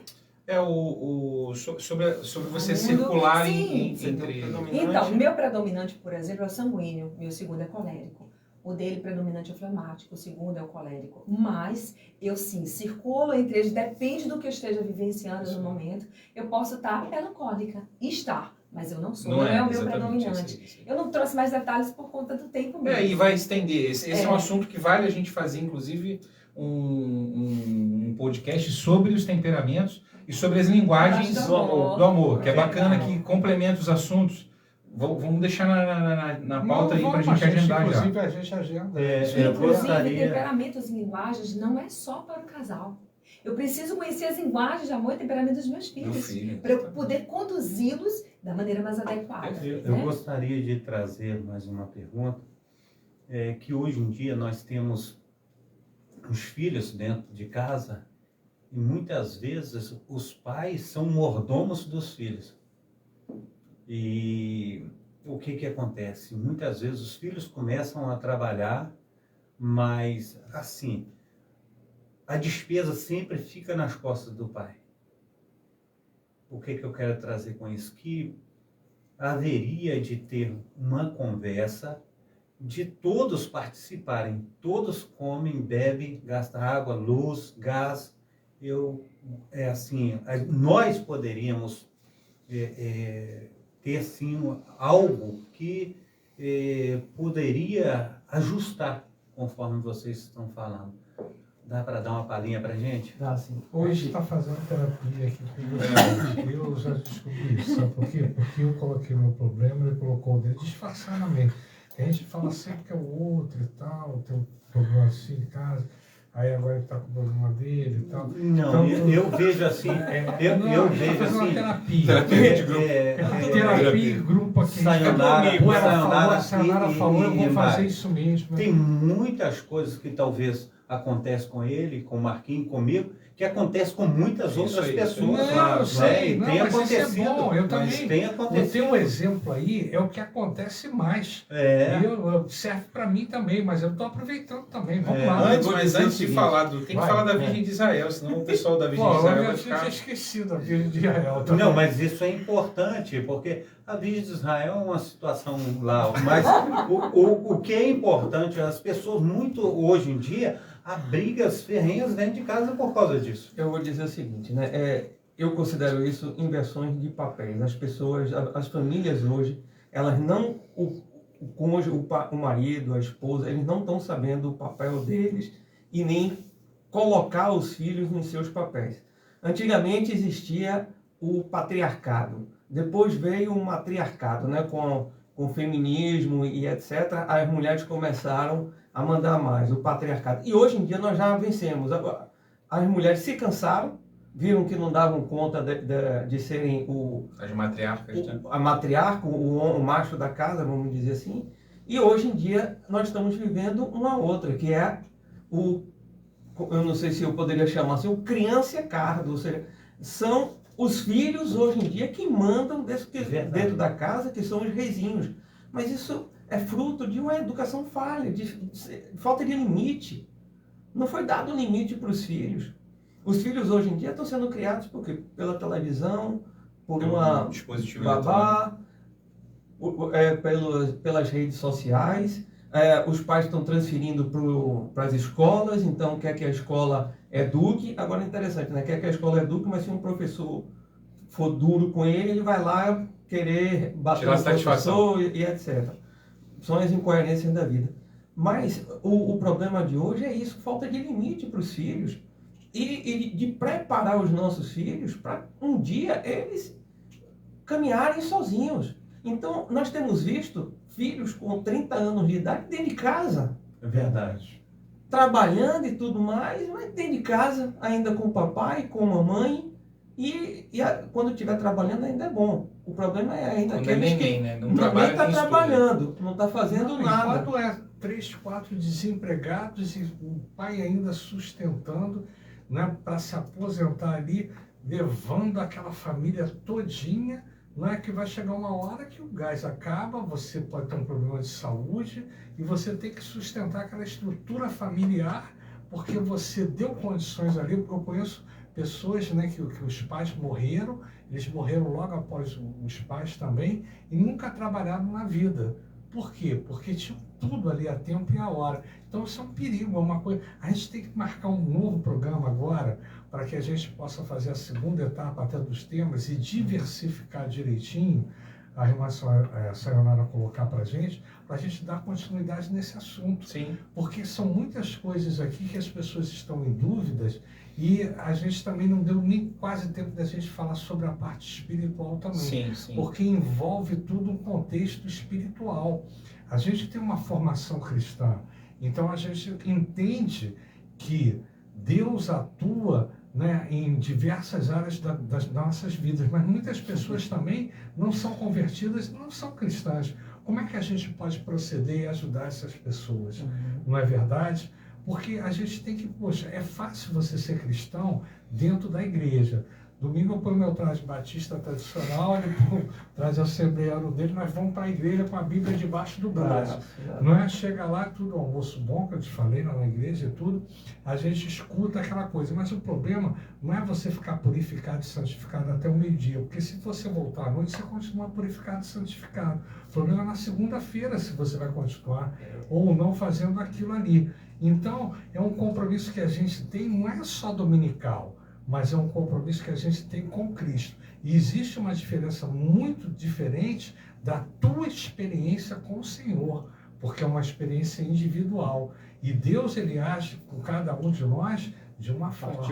Sobre você circular Sim. entre... Então, o meu predominante, por exemplo, é o sanguíneo. Meu segundo é colérico. O dele predominante é o fleumático, o segundo é o colérico. Mas eu sim circulo entre eles, depende do que eu esteja vivenciando no momento. Eu posso estar melancólica, mas eu não sou, não é o meu predominante. Eu não trouxe mais detalhes por conta do tempo mesmo. E vai estender. Esse é um assunto que vale a gente fazer, inclusive, um podcast sobre os temperamentos e sobre as linguagens do amor, que é bacana, que complementa os assuntos. Vamos deixar na pauta aí para a gente agendar já. Inclusive, a gente agenda. Inclusive, temperamentos e linguagens não é só para o casal. Eu preciso conhecer as linguagens de amor e temperamento dos meus filhos, para eu poder conduzi-los da maneira mais adequada. Eu gostaria de trazer mais uma pergunta, que hoje em dia nós temos os filhos dentro de casa e muitas vezes os pais são mordomos dos filhos. E o que acontece? Muitas vezes os filhos começam a trabalhar, mas assim, a despesa sempre fica nas costas do pai. O que eu quero trazer com isso? Que haveria de ter uma conversa de todos participarem. Todos comem, bebem, gastam água, luz, gás. Nós poderíamos ter sim algo que poderia ajustar, conforme vocês estão falando. Dá para dar uma palhinha para a gente? Dá sim. Hoje está fazendo terapia aqui com você. Eu já descobri isso. Sabe por quê? Porque eu coloquei o meu problema, ele colocou o dele disfarçadamente. A gente fala sempre que é o outro e tal, tem um problema assim em casa. aí agora ele está com o problema dele e tal. Não, Então, eu vejo assim, eu vejo fazer uma assim, terapia. Terapia de grupo. Terapia em grupo aqui. Sayonara, Ou ela falou, Sayonara a Sayonara e- falou, eu vou e fazer vai. isso mesmo. Tem muitas coisas que talvez acontecem com ele, com o Marquinhos, comigo, que acontece com muitas Isso outras aí, pessoas. Não, Claro, eu sei, né? não, Tem mas isso é acontecido. bom, eu mas também. tem O acontecido. teu exemplo aí é o que acontece mais. É. Serve para mim também, mas eu estou aproveitando também. Vamos É. lá. Antes, vou mas dizer o antes de seguinte. falar tem que Vai, falar da Virgem de Israel, senão o pessoal da Virgem Pô, de Israel eu vai tinha ficar... esquecido da Virgem de Israel. também. Não, mas isso é importante, porque a Virgem de Israel é uma situação lá, mas o que é importante, as pessoas muito, hoje em dia, há brigas ferrenhas dentro de casa por causa disso. Eu vou dizer o seguinte, né? Eu considero isso inversões de papéis. As pessoas, as famílias hoje, elas não, o cônjuge, o marido, a esposa, eles não estão sabendo o papel deles e nem colocar os filhos nos seus papéis. Antigamente existia o patriarcado, depois veio o matriarcado, né? Com o feminismo e etc. As mulheres começaram a mandar mais, o patriarcado. E hoje em dia nós já vencemos. As mulheres se cansaram, viram que não davam conta de serem As matriarcas, né? a matriarca, o macho da casa, vamos dizer assim. E hoje em dia nós estamos vivendo uma outra, que é eu não sei se eu poderia chamar assim, o criança cardo, ou seja, são os filhos hoje em dia que mandam dentro da casa, que são os reizinhos. Mas isso é fruto de uma educação falha, de falta de limite. Não foi dado limite para os filhos. Os filhos hoje em dia estão sendo criados por quê? Pela televisão, por uma dispositivo babá, pelas redes sociais. Os pais estão transferindo para as escolas, então quer que a escola eduque. Agora é interessante, né? Quer que a escola eduque, mas se um professor for duro com ele, ele vai lá querer bater tirar no professor e etc. São as incoerências da vida. Mas o problema de hoje é isso, falta de limite para os filhos e de preparar os nossos filhos para um dia eles caminharem sozinhos. Então, nós temos visto filhos com 30 anos de idade dentro de casa. É verdade. Trabalhando e tudo mais, mas dentro de casa, ainda com o papai, com a mamãe. Quando estiver trabalhando ainda é bom. O problema é ainda Quando é aqueles neném, que né? Não nem trabalha, está nem estuda. trabalhando, não está fazendo nada. Enquanto é 3, 4 desempregados e o pai ainda sustentando, né, para se aposentar ali, levando aquela família todinha, não é que vai chegar uma hora que o gás acaba, você pode ter um problema de saúde e você tem que sustentar aquela estrutura familiar porque você deu condições ali, porque eu conheço pessoas, né, que os pais morreram, eles morreram logo após os pais também e nunca trabalharam na vida. Por quê? Porque tinha tudo ali a tempo e a hora. Então isso é um perigo, é uma coisa. A gente tem que marcar um novo programa agora para que a gente possa fazer a segunda etapa até dos temas e diversificar direitinho a irmã Sayonara colocar para a gente dar continuidade nesse assunto. Sim. Porque são muitas coisas aqui que as pessoas estão em dúvidas e a gente também não deu nem quase tempo da gente falar sobre a parte espiritual também. Sim, sim. Porque envolve tudo um contexto espiritual. A gente tem uma formação cristã, então a gente entende que Deus atua, né, em diversas áreas das nossas vidas, mas muitas pessoas também não são convertidas, não são cristãs. Como é que a gente pode proceder e ajudar essas pessoas? Não é verdade? Porque a gente tem que, poxa, é fácil você ser cristão dentro da igreja. Domingo eu ponho meu traje batista tradicional, ele põe o traje assembleano dele, nós vamos para a igreja com a Bíblia debaixo do braço. Não é? Chega lá, tudo almoço bom, que eu te falei lá na igreja e tudo, a gente escuta aquela coisa. Mas o problema não é você ficar purificado e santificado até o meio-dia, porque se você voltar à noite, você continua purificado e santificado. O problema é na segunda-feira, se você vai continuar ou não fazendo aquilo ali. Então, é um compromisso que a gente tem, não é só dominical, mas é um compromisso que a gente tem com Cristo. E existe uma diferença muito diferente da tua experiência com o Senhor, porque é uma experiência individual. E Deus, ele age com cada um de nós de uma forma.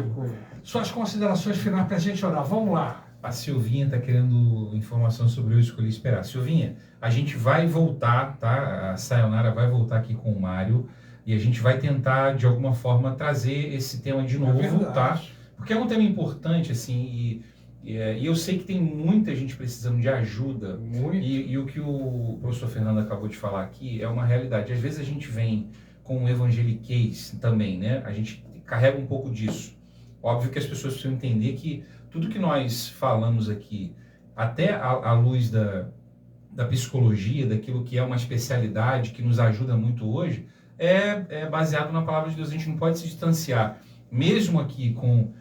Suas considerações finais para a gente orar. Vamos lá. A Silvinha está querendo informação sobre Eu Escolhi Esperar. Silvinha, a gente vai voltar, tá? A Sayonara vai voltar aqui com o Mário. E a gente vai tentar, de alguma forma, trazer esse tema de novo, verdade. tá? Porque é um tema importante, assim, e eu sei que tem muita gente precisando de ajuda. Muito. E o que o professor Fernando acabou de falar aqui é uma realidade. Às vezes a gente vem com um evangeliquez também, né? A gente carrega um pouco disso. Óbvio que as pessoas precisam entender que tudo que nós falamos aqui, até à luz da psicologia, daquilo que é uma especialidade que nos ajuda muito hoje, é baseado na palavra de Deus. A gente não pode se distanciar, mesmo aqui com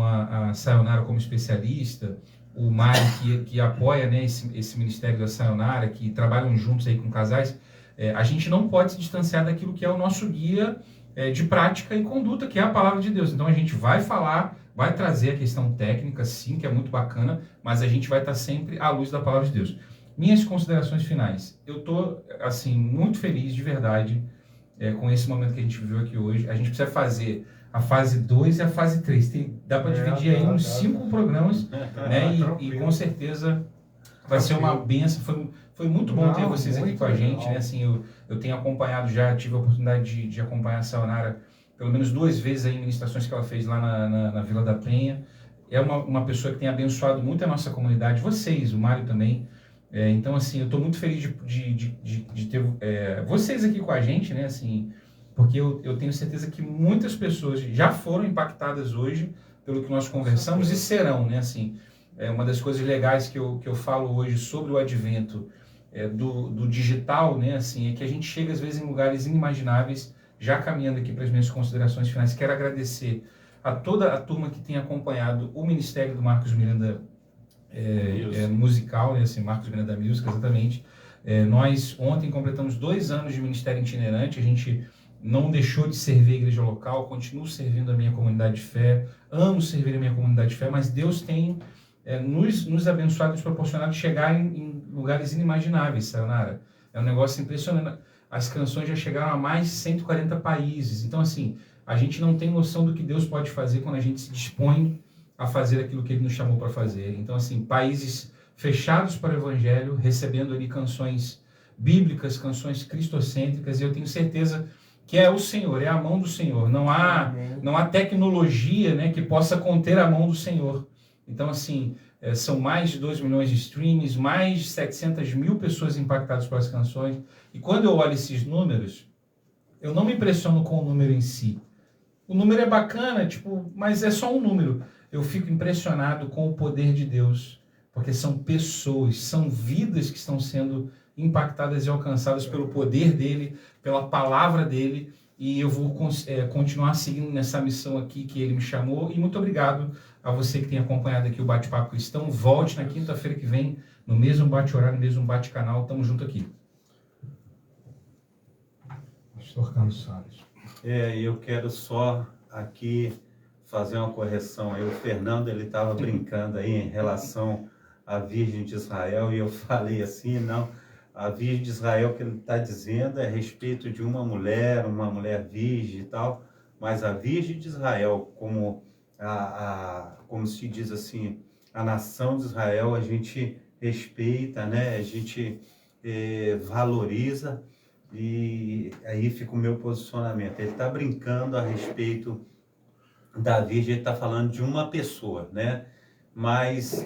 a Sayonara como especialista, o Mário que apoia, né, esse ministério da Sayonara, que trabalham juntos aí com casais, a gente não pode se distanciar daquilo que é o nosso guia de prática e conduta, que é a palavra de Deus. Então a gente vai falar, vai trazer a questão técnica, sim, que é muito bacana, mas a gente vai estar sempre à luz da palavra de Deus. Minhas considerações finais. Eu estou, assim, muito feliz, de verdade, com esse momento que a gente viveu aqui hoje. A gente precisa fazer a fase 2 e a fase 3. Dá para dividir aí uns 5 programas, né? E com certeza vai ser uma benção. Foi muito bom ter vocês aqui com a gente, né? Assim, eu tenho acompanhado já, tive a oportunidade de acompanhar a Sayonara pelo menos 2 vezes aí em ministrações que ela fez lá na Vila da Penha. É uma pessoa que tem abençoado muito a nossa comunidade, vocês, o Mário também. Então, assim, eu estou muito feliz de ter vocês aqui com a gente, né? Assim, porque eu tenho certeza que muitas pessoas já foram impactadas hoje pelo que nós conversamos e serão, né? Assim, uma das coisas legais que eu falo hoje sobre o advento do digital, né? Assim, é que a gente chega às vezes em lugares inimagináveis. Já caminhando aqui para as minhas considerações finais, quero agradecer a toda a turma que tem acompanhado o Ministério do Marcos Miranda musical, né? Assim, Marcos Miranda Music, exatamente. Nós ontem completamos 2 anos de Ministério Itinerante. A gente não deixou de servir a igreja local, continuo servindo a minha comunidade de fé, amo servir a minha comunidade de fé, mas Deus tem nos abençoado, nos proporcionado chegar em lugares inimagináveis, Sayonara. É um negócio impressionante. As canções já chegaram a mais de 140 países. Então, assim, a gente não tem noção do que Deus pode fazer quando a gente se dispõe a fazer aquilo que Ele nos chamou para fazer. Então, assim, países fechados para o Evangelho, recebendo ali canções bíblicas, canções cristocêntricas, e eu tenho certeza que é o Senhor, é a mão do Senhor. Não há tecnologia, né, que possa conter a mão do Senhor. Então, assim, são mais de 2 milhões de streams, mais de 700 mil pessoas impactadas pelas canções. E quando eu olho esses números, eu não me impressiono com o número em si. O número é bacana, mas é só um número. Eu fico impressionado com o poder de Deus, porque são pessoas, são vidas que estão sendo impactadas e alcançadas pelo poder dele, pela palavra dele, e eu vou continuar seguindo nessa missão aqui que ele me chamou. E muito obrigado a você que tem acompanhado aqui o Bate-Papo Cristão. Volte na quinta-feira que vem, no mesmo bate-horário, no mesmo bate-canal. Tamo junto aqui. Pastor Carlos Salles. Eu quero só aqui fazer uma correção. O Fernando, ele estava brincando aí em relação à Virgem de Israel, e eu falei assim, não, a Virgem de Israel que ele está dizendo é a respeito de uma mulher virgem e tal, mas a Virgem de Israel, como se diz assim, a nação de Israel, a gente respeita, né? A gente valoriza, e aí fica o meu posicionamento. Ele está brincando a respeito da Virgem, ele está falando de uma pessoa, né? Mas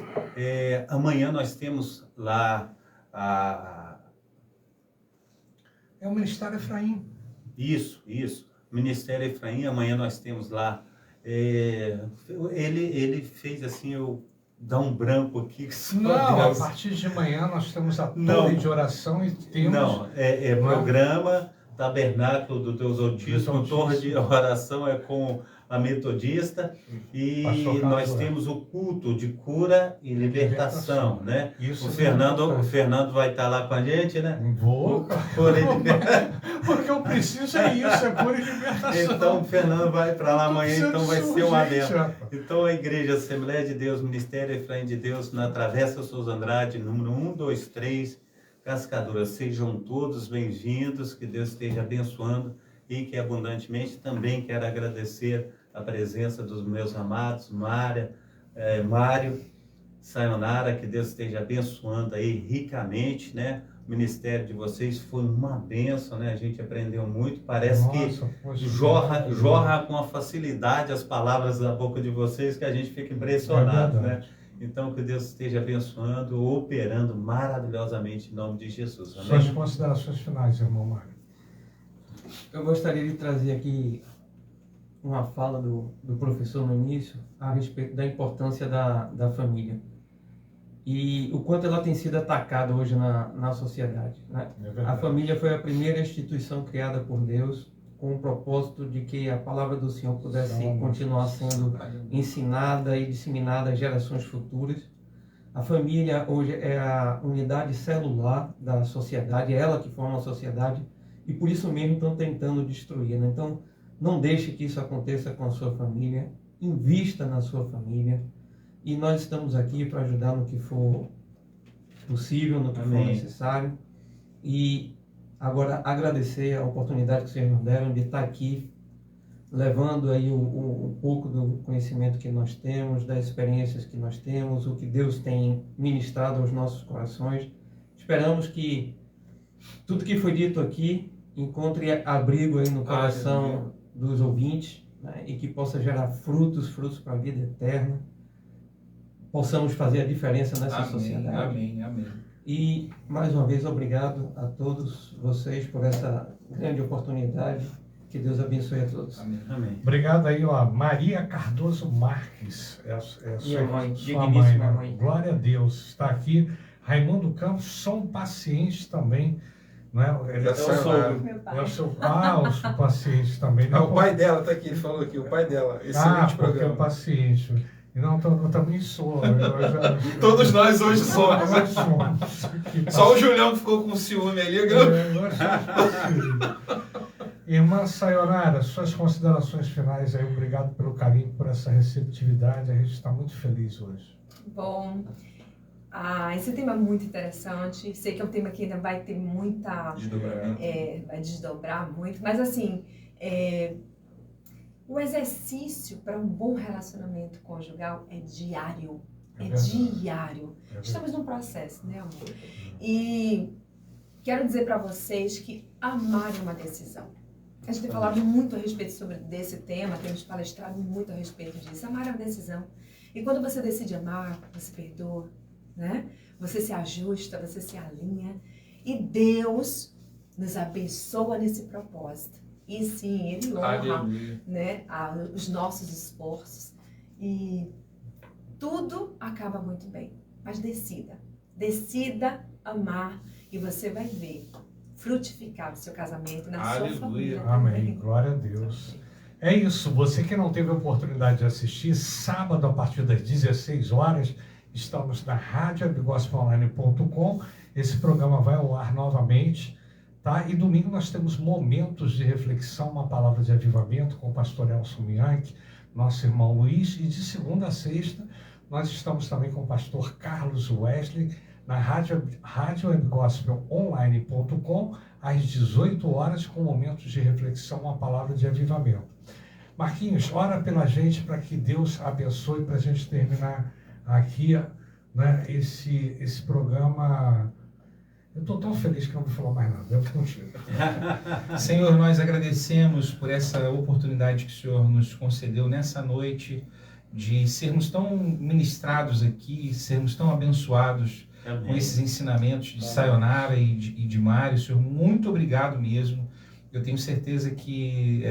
amanhã nós temos lá É o Ministério Efraim. Isso. Ministério Efraim, amanhã nós temos lá. Ele fez assim, eu dar um branco aqui. A partir de manhã nós temos a torre de oração e temos... Não, programa Tabernáculo do Deus Altíssimo, torre de oração é com a Metodista, e nós temos o culto de cura e libertação, né? Isso, o Fernando vai estar lá com a gente, né? Vou, porque eu preciso isso, é cura e libertação. Então o Fernando vai para lá amanhã, então vai ser uma benção. Então a Igreja Assembleia de Deus, Ministério Efraim de Deus, na Travessa Souza Andrade, número 123, Cascadura. Sejam todos bem-vindos, que Deus esteja abençoando e que abundantemente. Também quero agradecer a presença dos meus amados, Mário, Sayonara, que Deus esteja abençoando aí ricamente, né? O ministério de vocês foi uma bênção, né? A gente aprendeu muito. Parece Nossa, que poxa, jorra com a facilidade as palavras da boca de vocês, que a gente fica impressionado, É né? verdade. Então, que Deus esteja abençoando, operando maravilhosamente em nome de Jesus. Amém? Suas considerações finais, irmão Mário. Eu gostaria de trazer aqui uma fala do professor no início a respeito da importância da família e o quanto ela tem sido atacada hoje na sociedade, né? É A verdade. família foi a primeira instituição criada por Deus com o propósito de que a palavra do Senhor pudesse continuar sendo ensinada e disseminada às gerações futuras. A família hoje é a unidade celular da sociedade, é ela que forma a sociedade e por isso mesmo estão tentando destruir, né? Então, não deixe que isso aconteça com a sua família, invista na sua família e nós estamos aqui para ajudar no que for possível, no que for Amém. necessário. E agora agradecer a oportunidade que vocês nos deram de estar aqui, levando aí um pouco do conhecimento que nós temos, das experiências que nós temos, o que Deus tem ministrado aos nossos corações. Esperamos que tudo que foi dito aqui encontre abrigo aí no coração dos ouvintes, né, e que possa gerar frutos para a vida eterna. Possamos fazer a diferença nessa sociedade. Amém, amém. E, mais uma vez, obrigado a todos vocês por essa grande oportunidade. Que Deus abençoe a todos. Amém. Amém. Obrigado aí, ó, Maria Cardoso Marques, Minha mãe, sua digníssima né? mãe. Glória a Deus, está aqui. Raimundo Campos, são pacientes também, né? Ele Da senhora. Meu pai. é o seu, o seu paciente também. Né? Ah, o pai dela tá aqui, ele falou aqui, o pai dela. Excelente porque é o programa. paciente. E não, eu também sou. Todos nós hoje somos. Nós somos. Só o Julião que ficou com ciúme ali. Nós somos pacientes. Irmã Sayonara, suas considerações finais aí, obrigado pelo carinho, por essa receptividade, a gente está muito feliz hoje. Bom, esse tema é muito interessante. Sei que é um tema que ainda vai ter muita... vai desdobrar muito, mas assim, o exercício para um bom relacionamento conjugal é diário. É É verdade. diário. É verdade. Estamos num processo, né, amor? E quero dizer para vocês que amar é uma decisão. A gente tem falado muito a respeito desse tema, temos palestrado muito a respeito disso. Amar é uma decisão. E quando você decide amar, você perdoa, né? Você se ajusta, você se alinha. E Deus nos abençoa nesse propósito. E sim, Ele honra, né, os nossos esforços. E tudo acaba muito bem. Mas decida. Decida amar e você vai ver frutificar o seu casamento na sua família. Amém. também. Glória a Deus. É isso. Você que não teve a oportunidade de assistir, sábado a partir das 16 horas, estamos na radiogospelonline.com. Esse programa vai ao ar novamente, tá? E domingo nós temos momentos de reflexão, uma palavra de avivamento com o pastor Elson Bianchi, nosso irmão Luiz, e de segunda a sexta nós estamos também com o pastor Carlos Wesley, na radiogospelonline.com, às 18 horas, com momentos de reflexão, uma palavra de avivamento. Marquinhos, ora pela gente para que Deus abençoe, para a gente terminar aqui, né, esse programa. Eu estou tão feliz que não vou falar mais nada. Eu fico contigo. Senhor, nós agradecemos por essa oportunidade que o Senhor nos concedeu nessa noite de sermos tão ministrados aqui, sermos tão abençoados com esses ensinamentos de Sayonara e de Mário. Senhor, muito obrigado mesmo. Eu tenho certeza que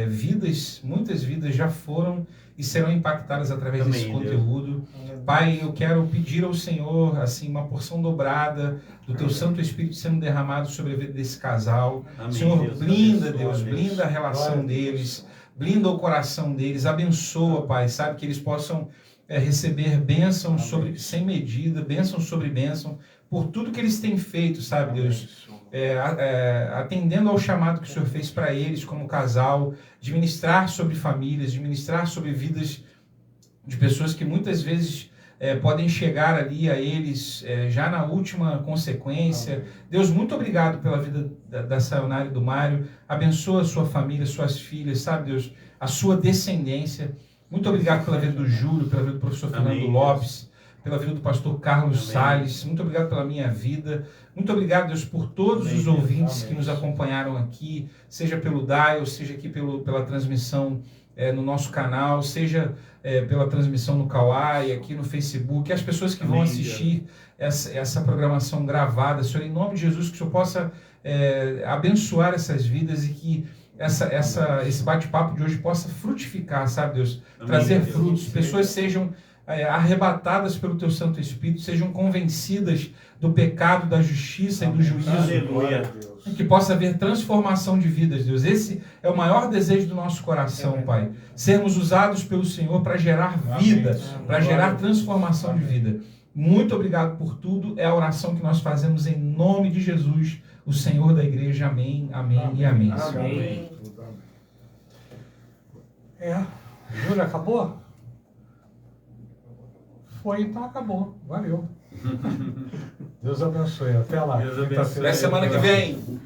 muitas vidas já foram e serão impactadas através desse conteúdo. Pai, eu quero pedir ao Senhor assim uma porção dobrada do Teu Santo Espírito sendo derramado sobre a vida desse casal. Amém, Senhor, Deus, blinda, abençoa, Deus, blinda a relação deles, blinda o coração deles, abençoa, Pai, sabe, que eles possam receber bênção sem medida, bênção sobre bênção, por tudo que eles têm feito, sabe, Deus, atendendo ao chamado que o Senhor fez para eles como casal, de ministrar sobre famílias, de ministrar sobre vidas de pessoas que muitas vezes podem chegar ali a eles já na última consequência. Deus, muito obrigado pela vida da Sayonara e do Mário, abençoa a sua família, suas filhas, sabe, Deus, a sua descendência. Muito obrigado pela vida do Júlio, pela vida do professor Fernando Lopes, pela vida do pastor Carlos Amém. Salles, muito obrigado pela minha vida, muito obrigado, Deus, por todos Amém. os ouvintes Amém. que nos acompanharam aqui, seja pelo dial, seja aqui pela transmissão no nosso canal, seja pela transmissão no Kawai, aqui no Facebook, as pessoas que vão Amém, assistir essa programação gravada, Senhor, em nome de Jesus, que o Senhor possa abençoar essas vidas e que esse bate-papo de hoje possa frutificar, sabe, Deus? Amém, Trazer Deus. frutos, pessoas sejam arrebatadas pelo Teu Santo Espírito, sejam convencidas do pecado, da justiça e do juízo. Aleluia. E que possa haver transformação de vidas, Deus. Esse é o maior desejo do nosso coração, Pai. Sermos usados pelo Senhor para gerar vida, para gerar transformação de vida. Muito obrigado por tudo. É a oração que nós fazemos em nome de Jesus, o Senhor da igreja. Amém, amém e amém. Amém. Júlia, acabou? Foi, então acabou. Valeu. Deus abençoe. Até lá. Deus abençoe. Quinta-feira. Até semana que vem.